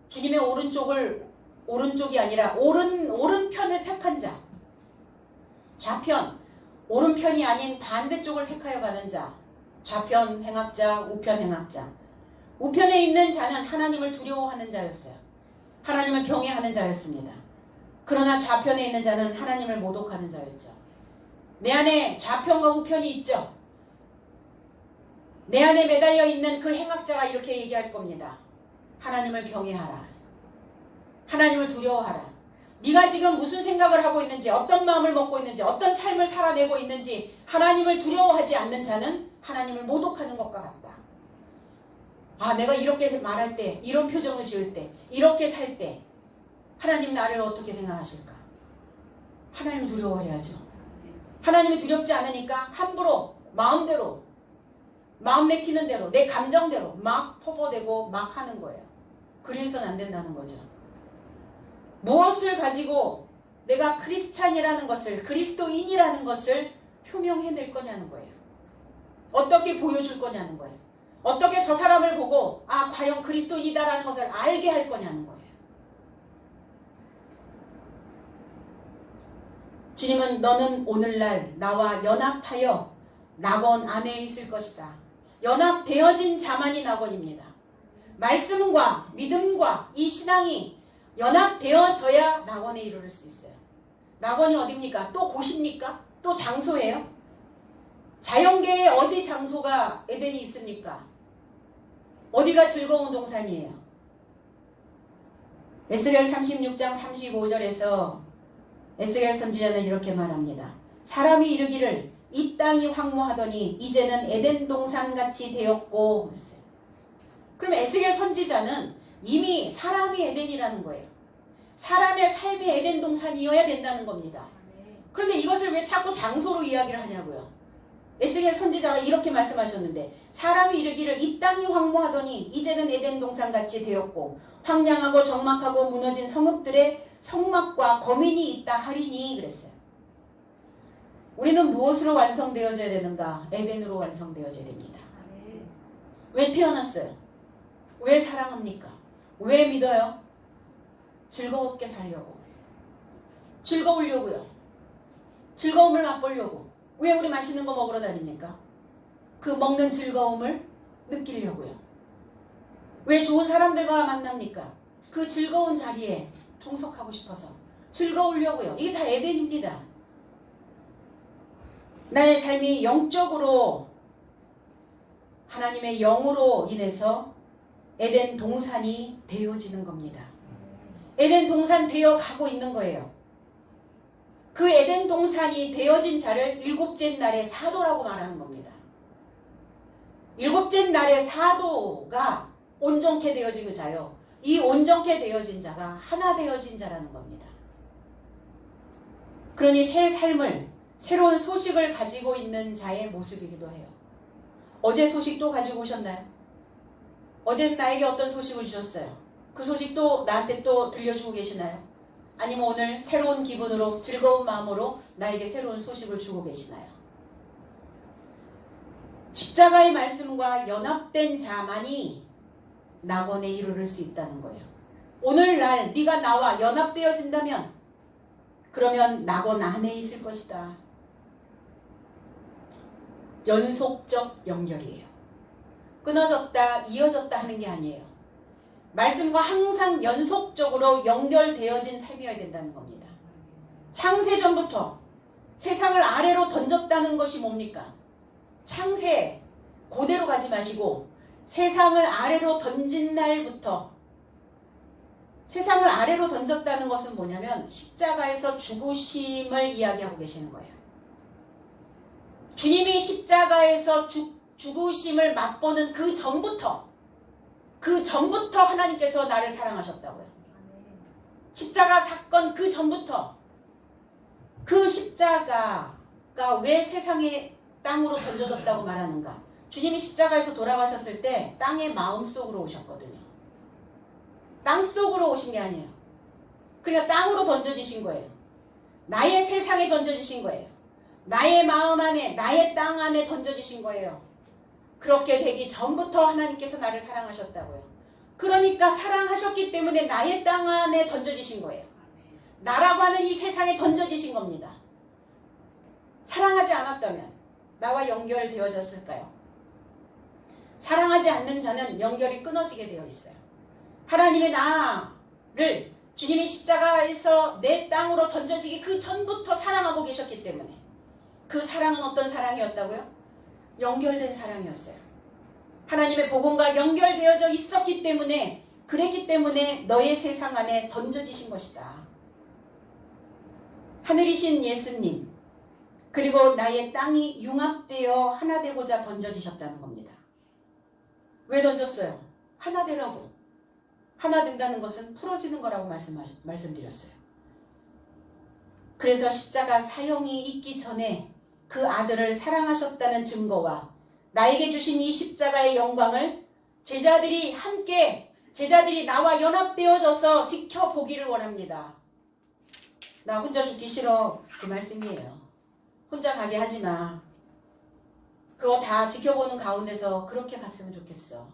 주님의 오른쪽이 아니라 오른편을 택한 자. 좌편, 오른편이 아닌 반대쪽을 택하여 가는 자. 좌편 행악자, 우편 행악자. 우편에 있는 자는 하나님을 두려워하는 자였어요. 하나님을 경외하는 자였습니다. 그러나 좌편에 있는 자는 하나님을 모독하는 자였죠. 내 안에 좌편과 우편이 있죠. 내 안에 매달려 있는 그 행악자가 이렇게 얘기할 겁니다. 하나님을 경외하라. 하나님을 두려워하라. 네가 지금 무슨 생각을 하고 있는지, 어떤 마음을 먹고 있는지, 어떤 삶을 살아내고 있는지 하나님을 두려워하지 않는 자는 하나님을 모독하는 것과 같다. 아, 내가 이렇게 말할 때, 이런 표정을 지을 때, 이렇게 살 때 하나님 나를 어떻게 생각하실까? 하나님을 두려워해야죠. 하나님이 두렵지 않으니까 함부로 마음대로 마음 내키는 대로 내 감정대로 막 퍼부어대고 막 하는 거예요. 그래서는 안 된다는 거죠. 무엇을 가지고 내가 크리스찬이라는 것을, 그리스도인이라는 것을 표명해낼 거냐는 거예요. 어떻게 보여줄 거냐는 거예요. 어떻게 저 사람을 보고 아 과연 그리스도인이다라는 것을 알게 할 거냐는 거예요. 주님은 너는 오늘날 나와 연합하여 낙원 안에 있을 것이다. 연합되어진 자만이 낙원입니다. 말씀과 믿음과 이 신앙이 연합되어져야 낙원에 이르를 수 있어요. 낙원이 어디입니까? 또 곳입니까? 또 장소예요? 자연계에 어디 장소가 에덴이 있습니까? 어디가 즐거운 동산이에요? 에스겔 36장 35절에서 에스겔 선지자는 이렇게 말합니다. 사람이 이르기를 이 땅이 황무하더니 이제는 에덴 동산같이 되었고 그랬어요. 그럼 에스겔 선지자는 이미 사람이 에덴이라는 거예요. 사람의 삶이 에덴 동산이어야 된다는 겁니다. 그런데 이것을 왜 자꾸 장소로 이야기를 하냐고요. 에스겔 선지자가 이렇게 말씀하셨는데 사람이 이르기를 이 땅이 황무하더니 이제는 에덴 동산같이 되었고 황량하고 적막하고 무너진 성읍들의 성막과 거민이 있다 하리니 그랬어요. 우리는 무엇으로 완성되어져야 되는가? 에덴으로 완성되어져야 됩니다. 왜 태어났어요? 왜 사랑합니까? 왜 믿어요? 즐겁게 살려고. 즐거우려고요. 즐거움을 맛보려고. 왜 우리 맛있는 거 먹으러 다닙니까? 그 먹는 즐거움을 느끼려고요. 왜 좋은 사람들과 만납니까? 그 즐거운 자리에 동석하고 싶어서 즐거우려고요. 이게 다 에덴입니다. 나의 삶이 영적으로 하나님의 영으로 인해서 에덴 동산이 되어지는 겁니다. 에덴 동산 되어 가고 있는 거예요. 그 에덴 동산이 되어진 자를 일곱째 날의 사도라고 말하는 겁니다. 일곱째 날의 사도가 온전케 되어진 자요. 이 온전케 되어진 자가 하나 되어진 자라는 겁니다. 그러니 새 삶을, 새로운 소식을 가지고 있는 자의 모습이기도 해요. 어제 소식도 가지고 오셨나요? 어제 나에게 어떤 소식을 주셨어요? 그 소식도 나한테 또 들려주고 계시나요? 아니면 오늘 새로운 기분으로 즐거운 마음으로 나에게 새로운 소식을 주고 계시나요? 십자가의 말씀과 연합된 자만이 낙원에 이르를 수 있다는 거예요. 오늘날 네가 나와 연합되어진다면 그러면 낙원 안에 있을 것이다. 연속적 연결이에요. 끊어졌다, 이어졌다 하는 게 아니에요. 말씀과 항상 연속적으로 연결되어진 삶이어야 된다는 겁니다. 창세전부터 세상을 아래로 던졌다는 것이 뭡니까? 창세, 그대로 가지 마시고 세상을 아래로 던진 날부터, 세상을 아래로 던졌다는 것은 뭐냐면 십자가에서 죽으심을 이야기하고 계시는 거예요. 주님이 십자가에서 죽으심을 맛보는 그 전부터 그 전부터 하나님께서 나를 사랑하셨다고요. 십자가 사건 그 전부터. 그 십자가가 왜 세상에 땅으로 던져졌다고 말하는가? 주님이 십자가에서 돌아가셨을 때 땅의 마음속으로 오셨거든요. 땅 속으로 오신 게 아니에요. 그러니까 땅으로 던져지신 거예요. 나의 세상에 던져지신 거예요. 나의 마음 안에, 나의 땅 안에 던져지신 거예요. 그렇게 되기 전부터 하나님께서 나를 사랑하셨다고요. 그러니까 사랑하셨기 때문에 나의 땅 안에 던져지신 거예요. 나라고 하는 이 세상에 던져지신 겁니다. 사랑하지 않았다면 나와 연결되어졌을까요? 사랑하지 않는 자는 연결이 끊어지게 되어 있어요. 하나님의 나를 주님이 십자가에서 내 땅으로 던져지기 그 전부터 사랑하고 계셨기 때문에 그 사랑은 어떤 사랑이었다고요? 연결된 사랑이었어요. 하나님의 복음과 연결되어져 있었기 때문에 그랬기 때문에 너의 세상 안에 던져지신 것이다. 하늘이신 예수님 그리고 나의 땅이 융합되어 하나 되고자 던져지셨다는 겁니다. 왜 던졌어요? 하나 되라고. 하나 된다는 것은 풀어지는 거라고 말씀드렸어요. 그래서 십자가 사형이 있기 전에 그 아들을 사랑하셨다는 증거와 나에게 주신 이 십자가의 영광을 제자들이 나와 연합되어져서 지켜보기를 원합니다. 나 혼자 죽기 싫어. 그 말씀이에요. 혼자 가게 하지 마. 그거 다 지켜보는 가운데서 그렇게 갔으면 좋겠어.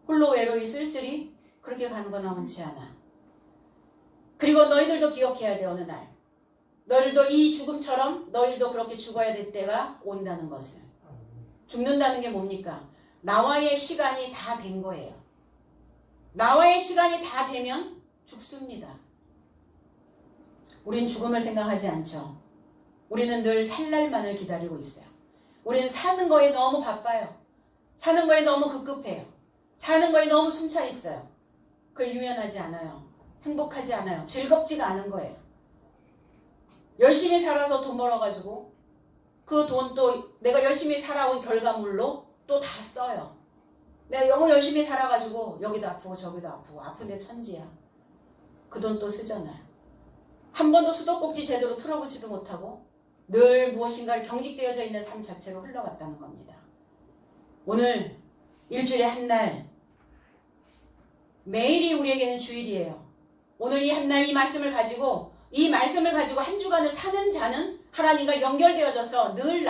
홀로 외로이 쓸쓸히 그렇게 가는 건 원치 않아. 그리고 너희들도 기억해야 돼. 어느 날 너희들도 이 죽음처럼 너희들도 그렇게 죽어야 될 때가 온다는 것을. 죽는다는 게 뭡니까? 나와의 시간이 다 된 거예요. 나와의 시간이 다 되면 죽습니다. 우린 죽음을 생각하지 않죠. 우리는 늘 살 날만을 기다리고 있어요. 우리는 사는 거에 너무 바빠요. 사는 거에 너무 급급해요. 사는 거에 너무 숨차 있어요. 그게 유연하지 않아요. 행복하지 않아요. 즐겁지가 않은 거예요. 열심히 살아서 돈 벌어가지고 그 돈 또 내가 열심히 살아온 결과물로 또 다 써요. 내가 너무 열심히 살아가지고 여기도 아프고 저기도 아프고 아픈데 천지야. 그 돈 또 쓰잖아요. 한 번도 수도꼭지 제대로 틀어보지도 못하고 늘 무엇인가를 경직되어져 있는 삶 자체로 흘러갔다는 겁니다. 오늘 일주일에 한 날 매일이 우리에게는 주일이에요. 오늘 이 한 날 이 말씀을 가지고 한 주간을 사는 자는 하나님과 연결되어져서 늘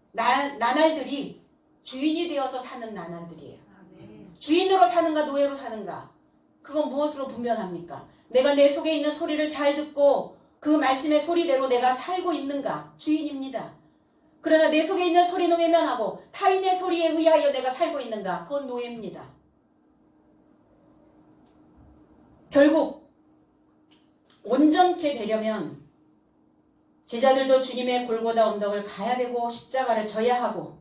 나날들이 주인이 되어서 사는 나날들이에요. 주인으로 사는가 노예로 사는가 그건 무엇으로 분별합니까? 내가 내 속에 있는 소리를 잘 듣고 그 말씀의 소리대로 내가 살고 있는가? 주인입니다. 그러나 내 속에 있는 소리는 외면하고 타인의 소리에 의하여 내가 살고 있는가? 그건 노예입니다. 결국 온전케 되려면 제자들도 주님의 골고다 언덕을 가야 되고 십자가를 져야 하고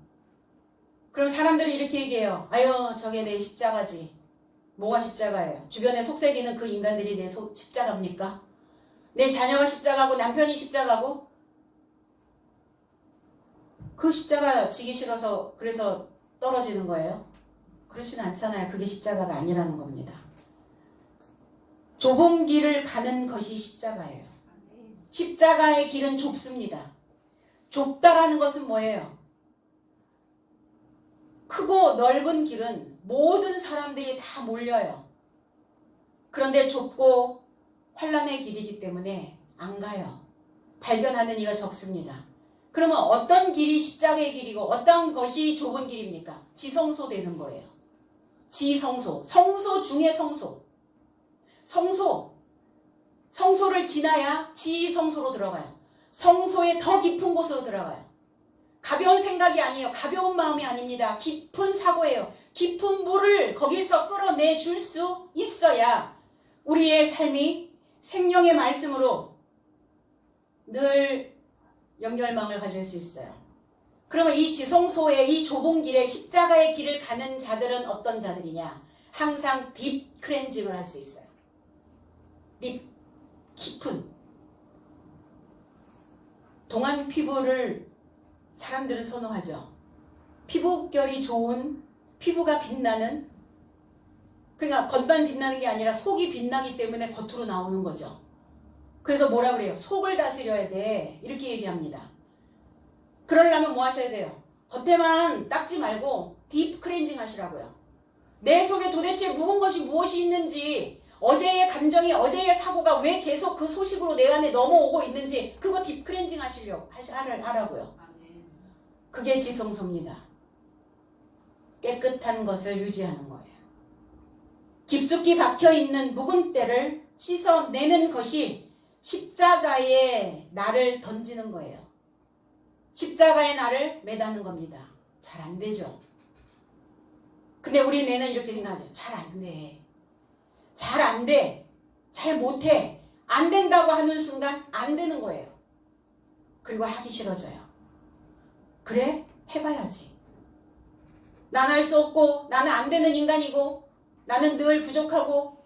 그럼 사람들이 이렇게 얘기해요. 아유 저게 내 십자가지. 뭐가 십자가예요? 주변에 속삭이는 그 인간들이 내 십자가입니까? 내 자녀가 십자가고 남편이 십자가고 그 십자가 지기 싫어서 그래서 떨어지는 거예요? 그렇지는 않잖아요. 그게 십자가가 아니라는 겁니다. 좁은 길을 가는 것이 십자가예요. 십자가의 길은 좁습니다. 좁다라는 것은 뭐예요? 크고 넓은 길은 모든 사람들이 다 몰려요. 그런데 좁고 환란의 길이기 때문에 안 가요. 발견하는 이가 적습니다. 그러면 어떤 길이 십자가의 길이고 어떤 것이 좁은 길입니까? 지성소 되는 거예요. 지성소. 성소 중에 성소. 성소를 지나야 지성소로 들어가요. 성소의 더 깊은 곳으로 들어가요. 가벼운 생각이 아니에요. 가벼운 마음이 아닙니다. 깊은 사고예요. 깊은 물을 거기서 끌어내줄 수 있어야 우리의 삶이 생명의 말씀으로 늘 연결망을 가질 수 있어요. 그러면 이 지성소의 이 좁은 길에 십자가의 길을 가는 자들은 어떤 자들이냐? 항상 딥 클렌징을 할 수 있어요. 깊은 동안 피부를 사람들은 선호하죠. 피부결이 좋은, 피부가 빛나는 그러니까 겉만 빛나는 게 아니라 속이 빛나기 때문에 겉으로 나오는 거죠. 그래서 뭐라 그래요? 속을 다스려야 돼. 이렇게 얘기합니다. 그러려면 뭐 하셔야 돼요? 겉에만 닦지 말고 딥 클렌징 하시라고요. 내 속에 도대체 묵은 것이 무엇이 있는지, 어제의 감정이, 어제의 사고가 왜 계속 그 소식으로 내 안에 넘어오고 있는지 그거 딥 클렌징 하라고요. 그게 지성소입니다. 깨끗한 것을 유지하는 거예요. 깊숙이 박혀있는 묵은 때를 씻어내는 것이 십자가에 나를 던지는 거예요. 십자가에 나를 매다는 겁니다. 잘 안 되죠. 근데 우리 뇌는 이렇게 생각하죠. 잘 안 돼. 잘 안 돼. 잘 못해. 안 된다고 하는 순간 안 되는 거예요. 그리고 하기 싫어져요. 그래? 해봐야지. 난 할 수 없고, 나는 안 되는 인간이고, 나는 늘 부족하고.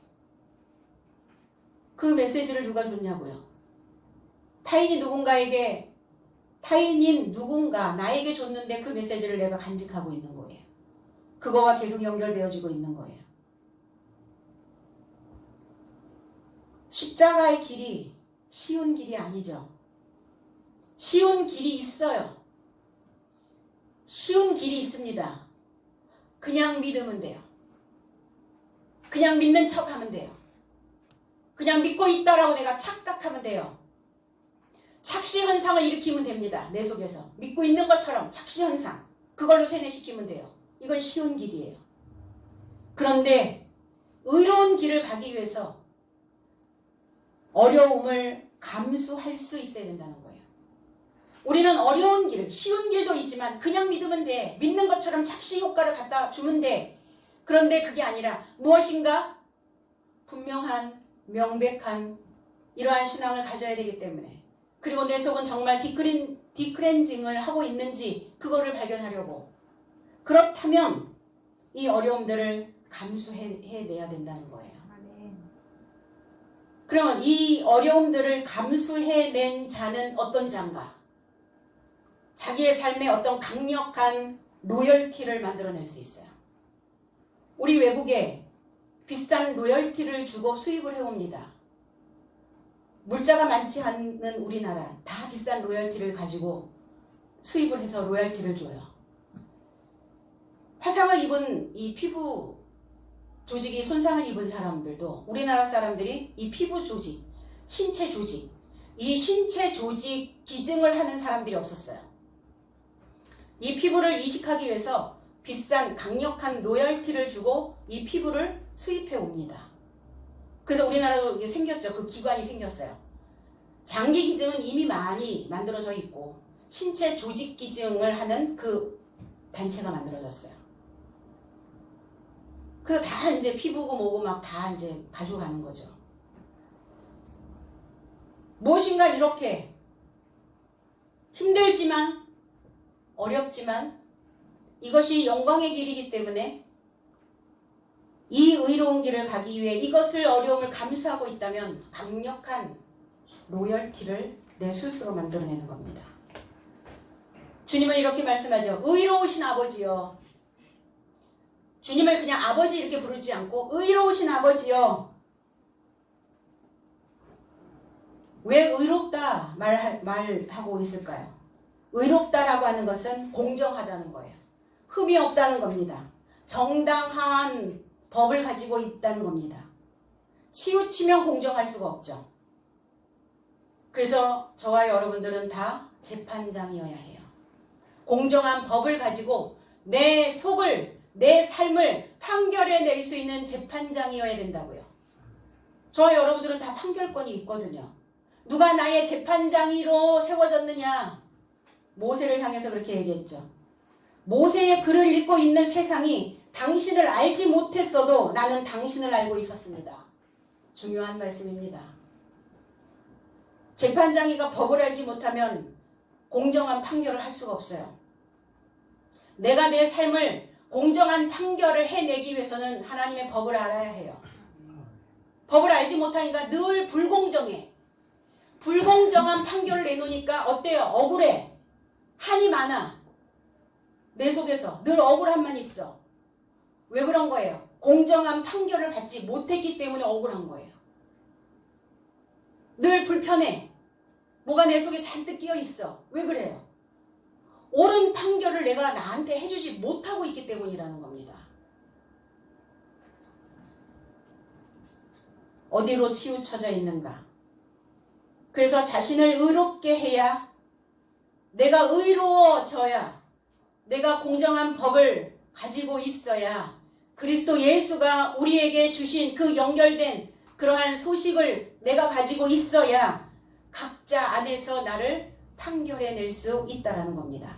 그 메시지를 누가 줬냐고요. 타인인 누군가 나에게 줬는데 그 메시지를 내가 간직하고 있는 거예요. 그거와 계속 연결되어지고 있는 거예요. 십자가의 길이 쉬운 길이 아니죠. 쉬운 길이 있어요. 쉬운 길이 있습니다. 그냥 믿으면 돼요. 그냥 믿는 척 하면 돼요. 그냥 믿고 있다라고 내가 착각하면 돼요. 착시현상을 일으키면 됩니다. 내 속에서. 믿고 있는 것처럼 착시현상. 그걸로 세뇌시키면 돼요. 이건 쉬운 길이에요. 그런데 의로운 길을 가기 위해서 어려움을 감수할 수 있어야 된다는 거예요. 우리는 어려운 길, 쉬운 길도 있지만 그냥 믿으면 돼. 믿는 것처럼 착시 효과를 갖다 주면 돼. 그런데 그게 아니라 무엇인가 분명한, 명백한 이러한 신앙을 가져야 되기 때문에, 그리고 내 속은 정말 디클렌징을 하고 있는지 그거를 발견하려고, 그렇다면 이 어려움들을 감수해내야 된다는 거예요. 그러면 이 어려움들을 감수해낸 자는 어떤 자인가? 자기의 삶에 어떤 강력한 로열티를 만들어낼 수 있어요. 우리 외국에 비싼 로열티를 주고 수입을 해옵니다. 물자가 많지 않은 우리나라 다 비싼 로열티를 가지고 수입을 해서 로열티를 줘요. 화상을 입은 이 피부 조직이 손상을 입은 사람들도 우리나라 사람들이 이 피부 조직, 신체 조직, 이 신체 조직 기증을 하는 사람들이 없었어요. 이 피부를 이식하기 위해서 비싼 강력한 로열티를 주고 이 피부를 수입해 옵니다. 그래서 우리나라도 이게 생겼죠. 그 기관이 생겼어요. 장기 기증은 이미 많이 만들어져 있고 신체 조직 기증을 하는 그 단체가 만들어졌어요. 그래서 다 이제 피부고 뭐고 막 다 이제 가져가는 거죠. 무엇인가 이렇게 힘들지만 어렵지만 이것이 영광의 길이기 때문에 이 의로운 길을 가기 위해 이것을 어려움을 감수하고 있다면 강력한 로열티를 내 스스로 만들어내는 겁니다. 주님은 이렇게 말씀하죠. 의로우신 아버지여. 주님을 그냥 아버지 이렇게 부르지 않고 의로우신 아버지여. 왜 의롭다 말하고 있을까요? 의롭다라고 하는 것은 공정하다는 거예요. 흠이 없다는 겁니다. 정당한 법을 가지고 있다는 겁니다. 치우치면 공정할 수가 없죠. 그래서 저와 여러분들은 다 재판장이어야 해요. 공정한 법을 가지고 내 속을, 내 삶을 판결해 낼 수 있는 재판장이어야 된다고요. 저와 여러분들은 다 판결권이 있거든요. 누가 나의 재판장이로 세워졌느냐? 모세를 향해서 그렇게 얘기했죠. 모세의 글을 읽고 있는 세상이 당신을 알지 못했어도 나는 당신을 알고 있었습니다. 중요한 말씀입니다. 재판장이가 법을 알지 못하면 공정한 판결을 할 수가 없어요. 내가 내 삶을 공정한 판결을 해내기 위해서는 하나님의 법을 알아야 해요. 법을 알지 못하니까 늘 불공정해. 불공정한 판결을 내놓으니까 어때요? 억울해. 한이 많아. 내 속에서 늘 억울함만 있어. 왜 그런 거예요? 공정한 판결을 받지 못했기 때문에 억울한 거예요. 늘 불편해. 뭐가 내 속에 잔뜩 끼어 있어. 왜 그래요? 옳은 판결을 내가 나한테 해주지 못하고 있기 때문이라는 겁니다. 어디로 치우쳐져 있는가? 그래서 자신을 의롭게 해야, 내가 의로워져야, 내가 공정한 법을 가지고 있어야 그리스도 예수가 우리에게 주신 그 연결된 그러한 소식을 내가 가지고 있어야 각자 안에서 나를 판결해낼 수 있다라는 겁니다.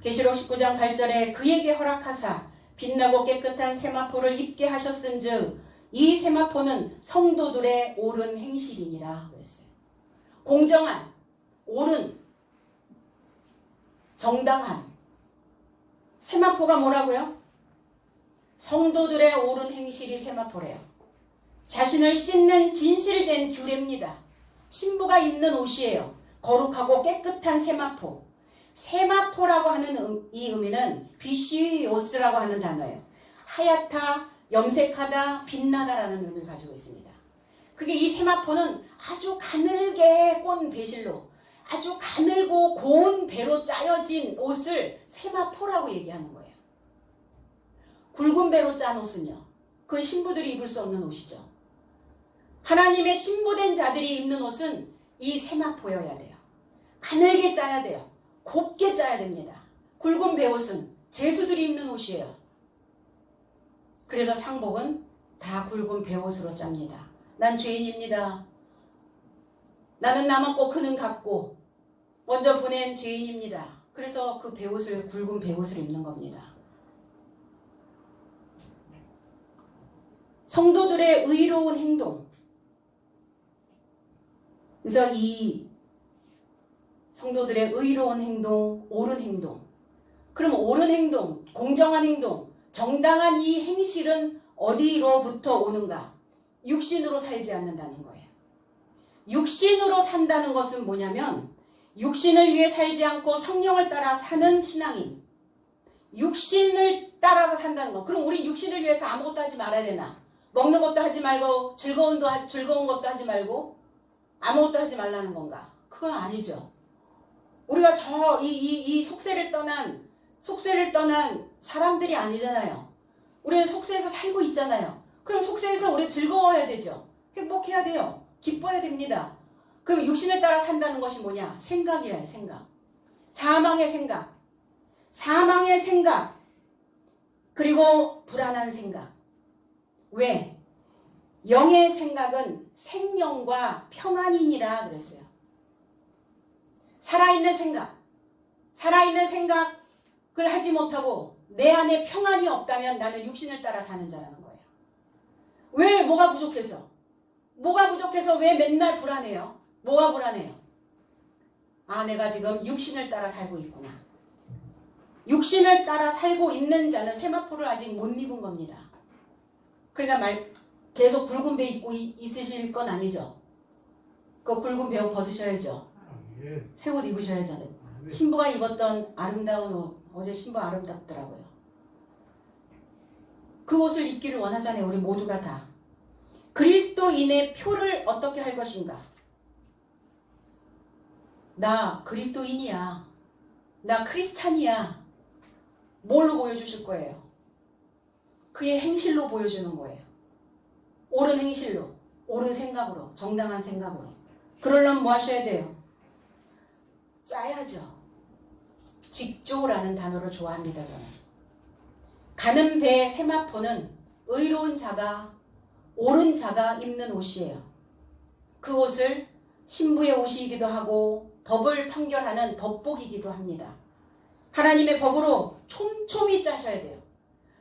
계시록 19장 8절에 그에게 허락하사 빛나고 깨끗한 세마포를 입게 하셨은즉 이 세마포는 성도들의 옳은 행실이니라 그랬어요. 공정한, 옳은, 정당한 세마포가 뭐라고요? 성도들의 옳은 행실이 세마포래요. 자신을 씻는 진실된 규례입니다. 신부가 입는 옷이에요. 거룩하고 깨끗한 세마포. 세마포라고 하는 이 의미는 비시오스라고 하는 단어예요. 하얗다, 염색하다, 빛나다라는 의미를 가지고 있습니다. 그게 이 세마포는 아주 가늘게 꼰 배실로, 아주 가늘고 고운 배로 짜여진 옷을 세마포라고 얘기하는 거예요. 굵은 배로 짠 옷은요, 그건 신부들이 입을 수 없는 옷이죠. 하나님의 신부된 자들이 입는 옷은 이 세마포여야 돼요. 가늘게 짜야 돼요. 곱게 짜야 됩니다. 굵은 배옷은 제수들이 입는 옷이에요. 그래서 상복은 다 굵은 배옷으로 짭니다. 난 죄인입니다. 나는 남았고 그는 같고 먼저 보낸 죄인입니다. 그래서 그 배옷을, 굵은 배옷을 입는 겁니다. 성도들의 의로운 행동. 그래서 이 성도들의 의로운 행동, 옳은 행동. 그럼 옳은 행동, 공정한 행동, 정당한 이 행실은 어디로부터 오는가? 육신으로 살지 않는다는 거예요. 육신으로 산다는 것은 뭐냐면 육신을 위해 살지 않고 성령을 따라 사는 신앙인. 육신을 따라서 산다는 거. 그럼 우리 육신을 위해서 아무것도 하지 말아야 되나? 먹는 것도 하지 말고 즐거운 것도 하지 말고 아무것도 하지 말라는 건가? 그건 아니죠. 우리가 이 속세를 떠난 사람들이 아니잖아요. 우리는 속세에서 살고 있잖아요. 그럼 속세에서 우리 즐거워해야 되죠. 행복해야 돼요. 기뻐야 됩니다. 그럼 육신을 따라 산다는 것이 뭐냐? 생각이라요. 생각. 사망의 생각. 사망의 생각. 그리고 불안한 생각. 왜? 영의 생각은 생명과 평안이니라 그랬어요. 살아있는 생각을 하지 못하고 내 안에 평안이 없다면 나는 육신을 따라 사는 자라는 거예요. 왜? 뭐가 부족해서? 뭐가 부족해서 왜 맨날 불안해요? 뭐가 불안해요? 아, 내가 지금 육신을 따라 살고 있구나. 육신을 따라 살고 있는 자는 세마포를 아직 못 입은 겁니다. 그러니까 계속 굵은 배 입고 있으실 건 아니죠. 그 굵은 배 옷 벗으셔야죠. 새 옷 입으셔야잖아요. 신부가 입었던 아름다운 옷, 어제 신부 아름답더라고요. 그 옷을 입기를 원하잖아요. 우리 모두가 다. 그리스도인의 표를 어떻게 할 것인가? 나 그리스도인이야. 나 크리스찬이야. 뭘로 보여주실 거예요? 그의 행실로 보여주는 거예요. 옳은 행실로, 옳은 생각으로, 정당한 생각으로. 그러려면 뭐 하셔야 돼요? 짜야죠. 직조라는 단어를 좋아합니다, 저는. 가는 배 세마포는 의로운 자가, 옳은 자가 입는 옷이에요. 그 옷을 신부의 옷이기도 하고 법을 판결하는 법복이기도 합니다. 하나님의 법으로 촘촘히 짜셔야 돼요.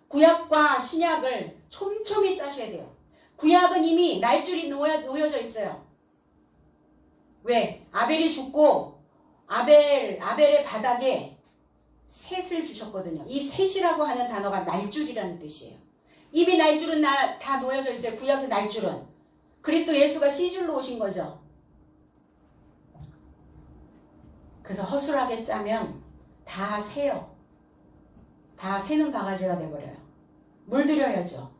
구약과 신약을 촘촘히 짜셔야 돼요. 구약은 이미 날줄이 놓여져 있어요. 왜? 아벨이 죽고 아벨의 바닥에 셋을 주셨거든요. 이 셋이라고 하는 단어가 날줄이라는 뜻이에요. 이미 날줄은 다 놓여져 있어요. 구약의 날줄은. 그리스도 예수가 시줄로 오신 거죠. 그래서 허술하게 짜면 다 새요. 다 새는 바가지가 돼버려요. 물들여야죠.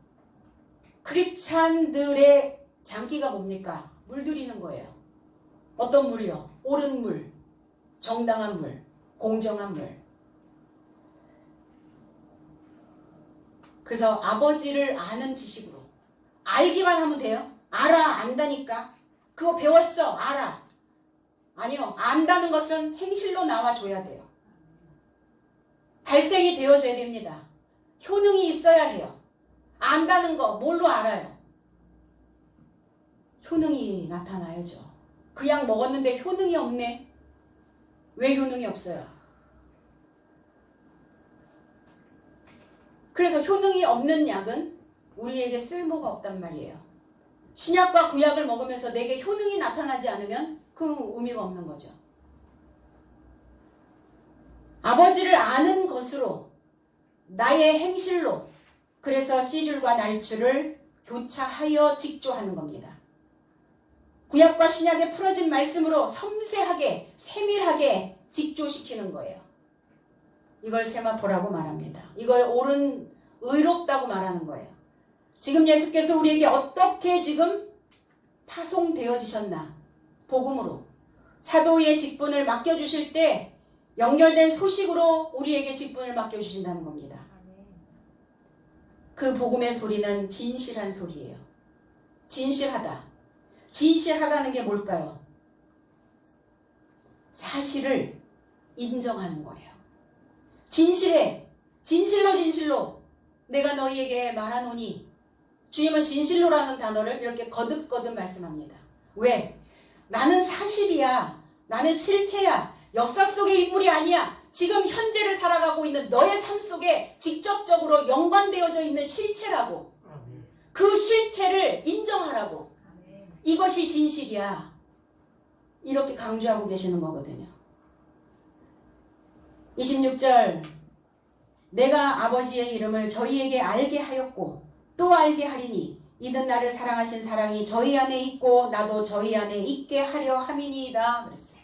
크리스찬들의 장기가 뭡니까? 물들이는 거예요. 어떤 물이요? 옳은 물, 정당한 물, 공정한 물. 그래서 아버지를 아는 지식으로 알기만 하면 돼요. 알아, 안다니까. 그거 배웠어, 알아. 아니요, 안다는 것은 행실로 나와줘야 돼요. 발생이 되어져야 됩니다. 효능이 있어야 해요. 안다는 거 뭘로 알아요? 효능이 나타나야죠. 그 약 먹었는데 효능이 없네. 왜 효능이 없어요? 그래서 효능이 없는 약은 우리에게 쓸모가 없단 말이에요. 신약과 구약을 먹으면서 내게 효능이 나타나지 않으면 그 의미가 없는 거죠. 아버지를 아는 것으로 나의 행실로 그래서 씨줄과 날줄을 교차하여 직조하는 겁니다. 구약과 신약에 풀어진 말씀으로 섬세하게 세밀하게 직조시키는 거예요. 이걸 세마포라고 말합니다. 이걸 옳은 의롭다고 말하는 거예요. 지금 예수께서 우리에게 어떻게 지금 파송되어지셨나? 복음으로 사도의 직분을 맡겨주실 때 연결된 소식으로 우리에게 직분을 맡겨주신다는 겁니다. 그 복음의 소리는 진실한 소리예요. 진실하다. 진실하다는 게 뭘까요? 사실을 인정하는 거예요. 진실해. 진실로 내가 너희에게 말하노니 주님은 진실로라는 단어를 이렇게 거듭거듭 말씀합니다. 왜? 나는 사실이야. 나는 실체야. 역사 속의 인물이 아니야. 지금 현재를 살아가고 있는 너의 삶 속에 직접적으로 연관되어져 있는 실체라고. 그 실체를 인정하라고. 이것이 진실이야. 이렇게 강조하고 계시는 거거든요. 26절 내가 아버지의 이름을 저희에게 알게 하였고 또 알게 하리니 이는 나를 사랑하신 사랑이 저희 안에 있고 나도 저희 안에 있게 하려 함이니이다 그랬어요.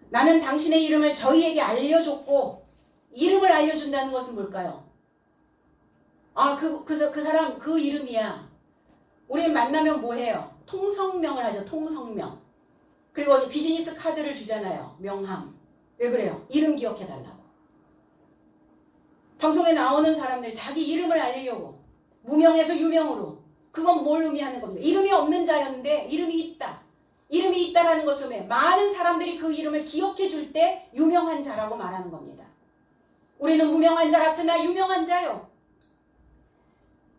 나는 당신의 이름을 저희에게 알려줬고 이름을 알려준다는 것은 뭘까요? 그 사람 그 이름이야. 우리 만나면 뭐 해요? 통성명을 하죠. 통성명. 그리고 비즈니스 카드를 주잖아요. 명함. 왜 그래요? 이름 기억해달라고. 방송에 나오는 사람들 자기 이름을 알리려고 무명에서 유명으로. 그건 뭘 의미하는 겁니까? 이름이 없는 자였는데 이름이 있다. 이름이 있다라는 것은 왜? 많은 사람들이 그 이름을 기억해 줄 때 유명한 자라고 말하는 겁니다. 우리는 무명한 자 같으나 유명한 자요.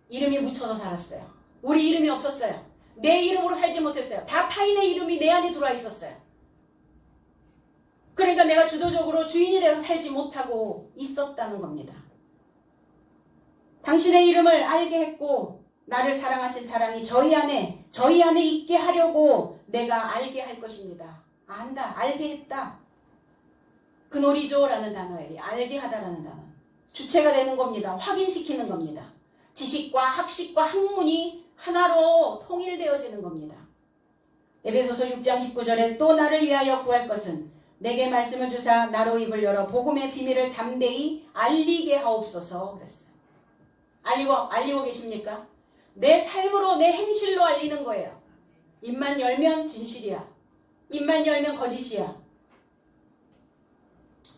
이름이 묻혀서 살았어요. 우리 이름이 없었어요. 내 이름으로 살지 못했어요. 다 타인의 이름이 내 안에 들어와 있었어요. 그러니까 내가 주도적으로 주인이 되어 살지 못하고 있었다는 겁니다. 당신의 이름을 알게 했고 나를 사랑하신 사랑이 저희 안에 있게 하려고 내가 알게 할 것입니다. 안다. 알게 했다. 그노리조라는 단어예요. 알게 하다라는 단어. 주체가 되는 겁니다. 확인시키는 겁니다. 지식과 학식과 학문이 하나로 통일되어지는 겁니다. 에베소서 6장 19절에 또 나를 위하여 구할 것은 내게 말씀을 주사 나로 입을 열어 복음의 비밀을 담대히 알리게 하옵소서 그랬어요. 알리고 계십니까? 내 삶으로 내 행실로 알리는 거예요. 입만 열면 진실이야. 입만 열면 거짓이야.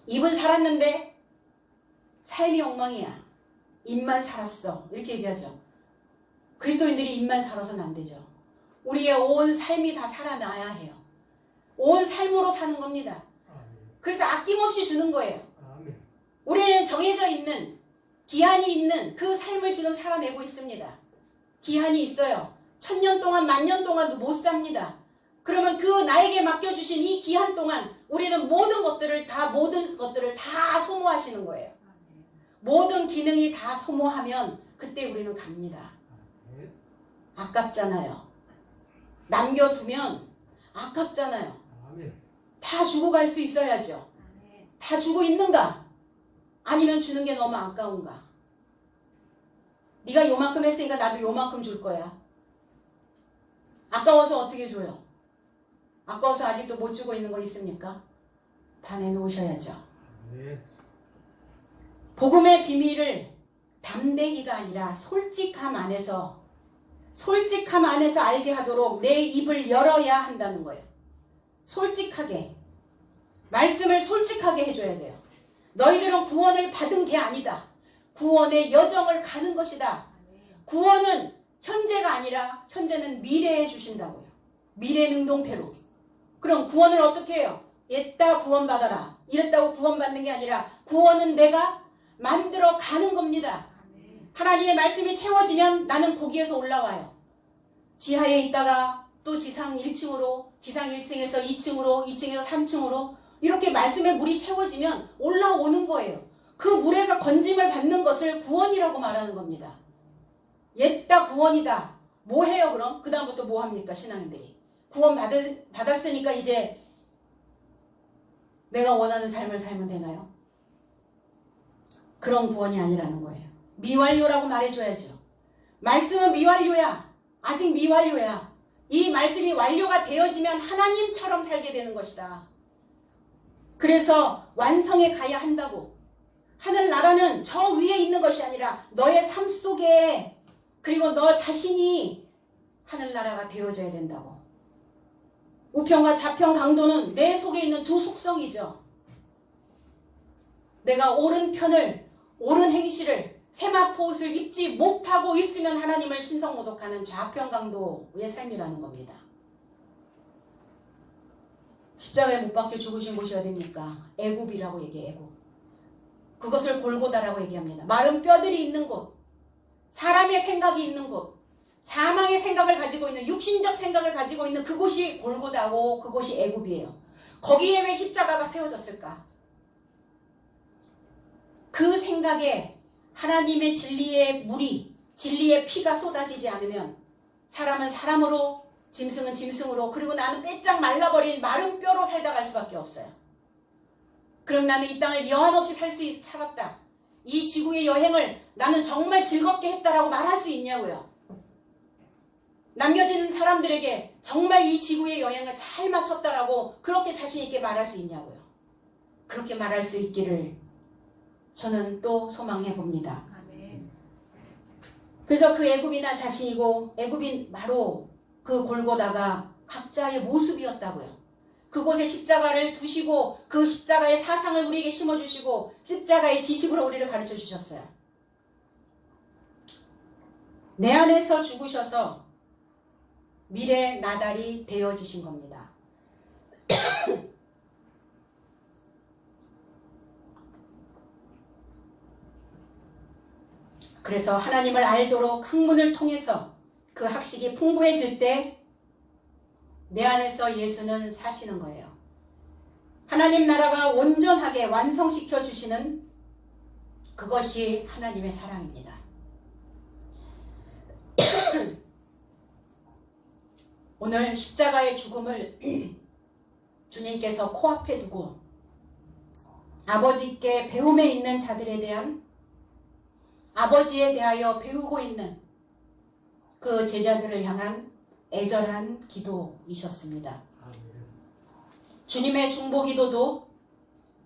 입은 살았는데 삶이 엉망이야. 입만 살았어. 이렇게 얘기하죠. 그리스도인들이 입만 살아서는 안 되죠. 우리의 온 삶이 다 살아나야 해요. 온 삶으로 사는 겁니다. 그래서 아낌없이 주는 거예요. 우리는 정해져 있는 기한이 있는 그 삶을 지금 살아내고 있습니다. 기한이 있어요. 1000년 동안 10,000년 동안도 못 삽니다. 그러면 그 나에게 맡겨주신 이 기한 동안 우리는 모든 것들을 다 소모하시는 거예요. 모든 기능이 다 소모하면 그때 우리는 갑니다. 아깝잖아요. 남겨두면 아깝잖아요. 다 주고 갈 수 있어야죠. 다 주고 있는가? 아니면 주는 게 너무 아까운가? 네가 요만큼 했으니까 나도 요만큼 줄 거야. 아까워서 어떻게 줘요? 아까워서 아직도 못 주고 있는 거 있습니까? 다 내놓으셔야죠. 복음의 비밀을 담대기가 아니라 솔직함 안에서 솔직함 안에서 알게 하도록 내 입을 열어야 한다는 거예요. 솔직하게. 말씀을 솔직하게 해줘야 돼요. 너희들은 구원을 받은 게 아니다. 구원의 여정을 가는 것이다. 구원은 현재가 아니라 현재는 미래에 주신다고요. 미래 능동태로. 그럼 구원을 어떻게 해요? 옛다 구원받아라. 이랬다고 구원받는 게 아니라 구원은 내가 만들어 가는 겁니다. 하나님의 말씀이 채워지면 나는 거기에서 올라와요. 지하에 있다가 또 지상 1층으로, 지상 1층에서 2층으로, 2층에서 3층으로 이렇게 말씀의 물이 채워지면 올라오는 거예요. 그 물에서 건짐을 받는 것을 구원이라고 말하는 겁니다. 옛다 구원이다. 뭐 해요 그럼? 그 다음부터 뭐 합니까 신앙인들이? 구원 받았으니까 이제 내가 원하는 삶을 살면 되나요? 그런 구원이 아니라는 거예요. 미완료라고 말해줘야죠. 말씀은 미완료야. 아직 미완료야. 이 말씀이 완료가 되어지면 하나님처럼 살게 되는 것이다. 그래서 완성에 가야 한다고. 하늘나라는 저 위에 있는 것이 아니라 너의 삶 속에 그리고 너 자신이 하늘나라가 되어져야 된다고. 우편과 좌편 강도는 내 속에 있는 두 속성이죠. 내가 옳은 편을, 옳은 행실을, 세마포 옷을 입지 못하고 있으면 하나님을 신성모독하는 좌편 강도의 삶이라는 겁니다. 십자가에 못 박혀 죽으신 곳이 어디입니까? 애굽이라고 얘기해. 애굽. 그것을 골고다라고 얘기합니다. 마른 뼈들이 있는 곳, 사람의 생각이 있는 곳, 사망의 생각을 가지고 있는, 육신적 생각을 가지고 있는 그곳이 골고다고, 그곳이 애굽이에요. 거기에 왜 십자가가 세워졌을까? 그 생각에 하나님의 진리의 물이, 진리의 피가 쏟아지지 않으면 사람은 사람으로, 짐승은 짐승으로, 그리고 나는 빼짝 말라버린 마른 뼈로 살다 갈 수밖에 없어요. 그럼 나는 이 땅을 여한없이 살았다. 이 지구의 여행을 나는 정말 즐겁게 했다라고 말할 수 있냐고요. 남겨진 사람들에게 정말 이 지구의 여행을 잘 마쳤다라고 그렇게 자신 있게 말할 수 있냐고요. 그렇게 말할 수 있기를 저는 또 소망해 봅니다. 그래서 그 애굽이 나 자신이고 애굽인 바로 그 골고다가 각자의 모습이었다고요. 그곳에 십자가를 두시고 그 십자가의 사상을 우리에게 심어주시고 십자가의 지식으로 우리를 가르쳐 주셨어요. 내 안에서 죽으셔서 미래 나달이 되어지신 겁니다. 그래서 하나님을 알도록 학문을 통해서 그 학식이 풍부해질 때 내 안에서 예수는 사시는 거예요. 하나님 나라가 온전하게 완성시켜 주시는 그것이 하나님의 사랑입니다. 오늘 십자가의 죽음을 주님께서 코앞에 두고 아버지께 배움에 있는 자들에 대한 아버지에 대하여 배우고 있는 그 제자들을 향한 애절한 기도이셨습니다. 주님의 중보 기도도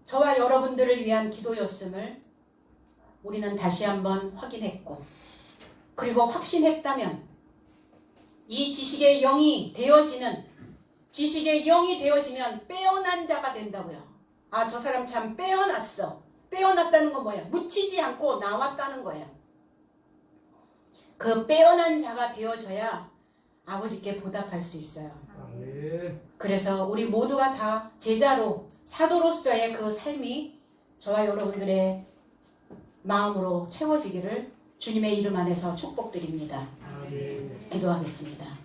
저와 여러분들을 위한 기도였음을 우리는 다시 한번 확인했고, 그리고 확신했다면 이 지식의 영이 되어지면 빼어난 자가 된다고요. 아, 저 사람 참 빼어났어. 빼어났다는 건 뭐예요? 묻히지 않고 나왔다는 거예요. 그 빼어난 자가 되어져야 아버지께 보답할 수 있어요. 그래서 우리 모두가 다 제자로, 사도로서의 그 삶이 저와 여러분들의 마음으로 채워지기를 주님의 이름 안에서 축복드립니다. 기도하겠습니다.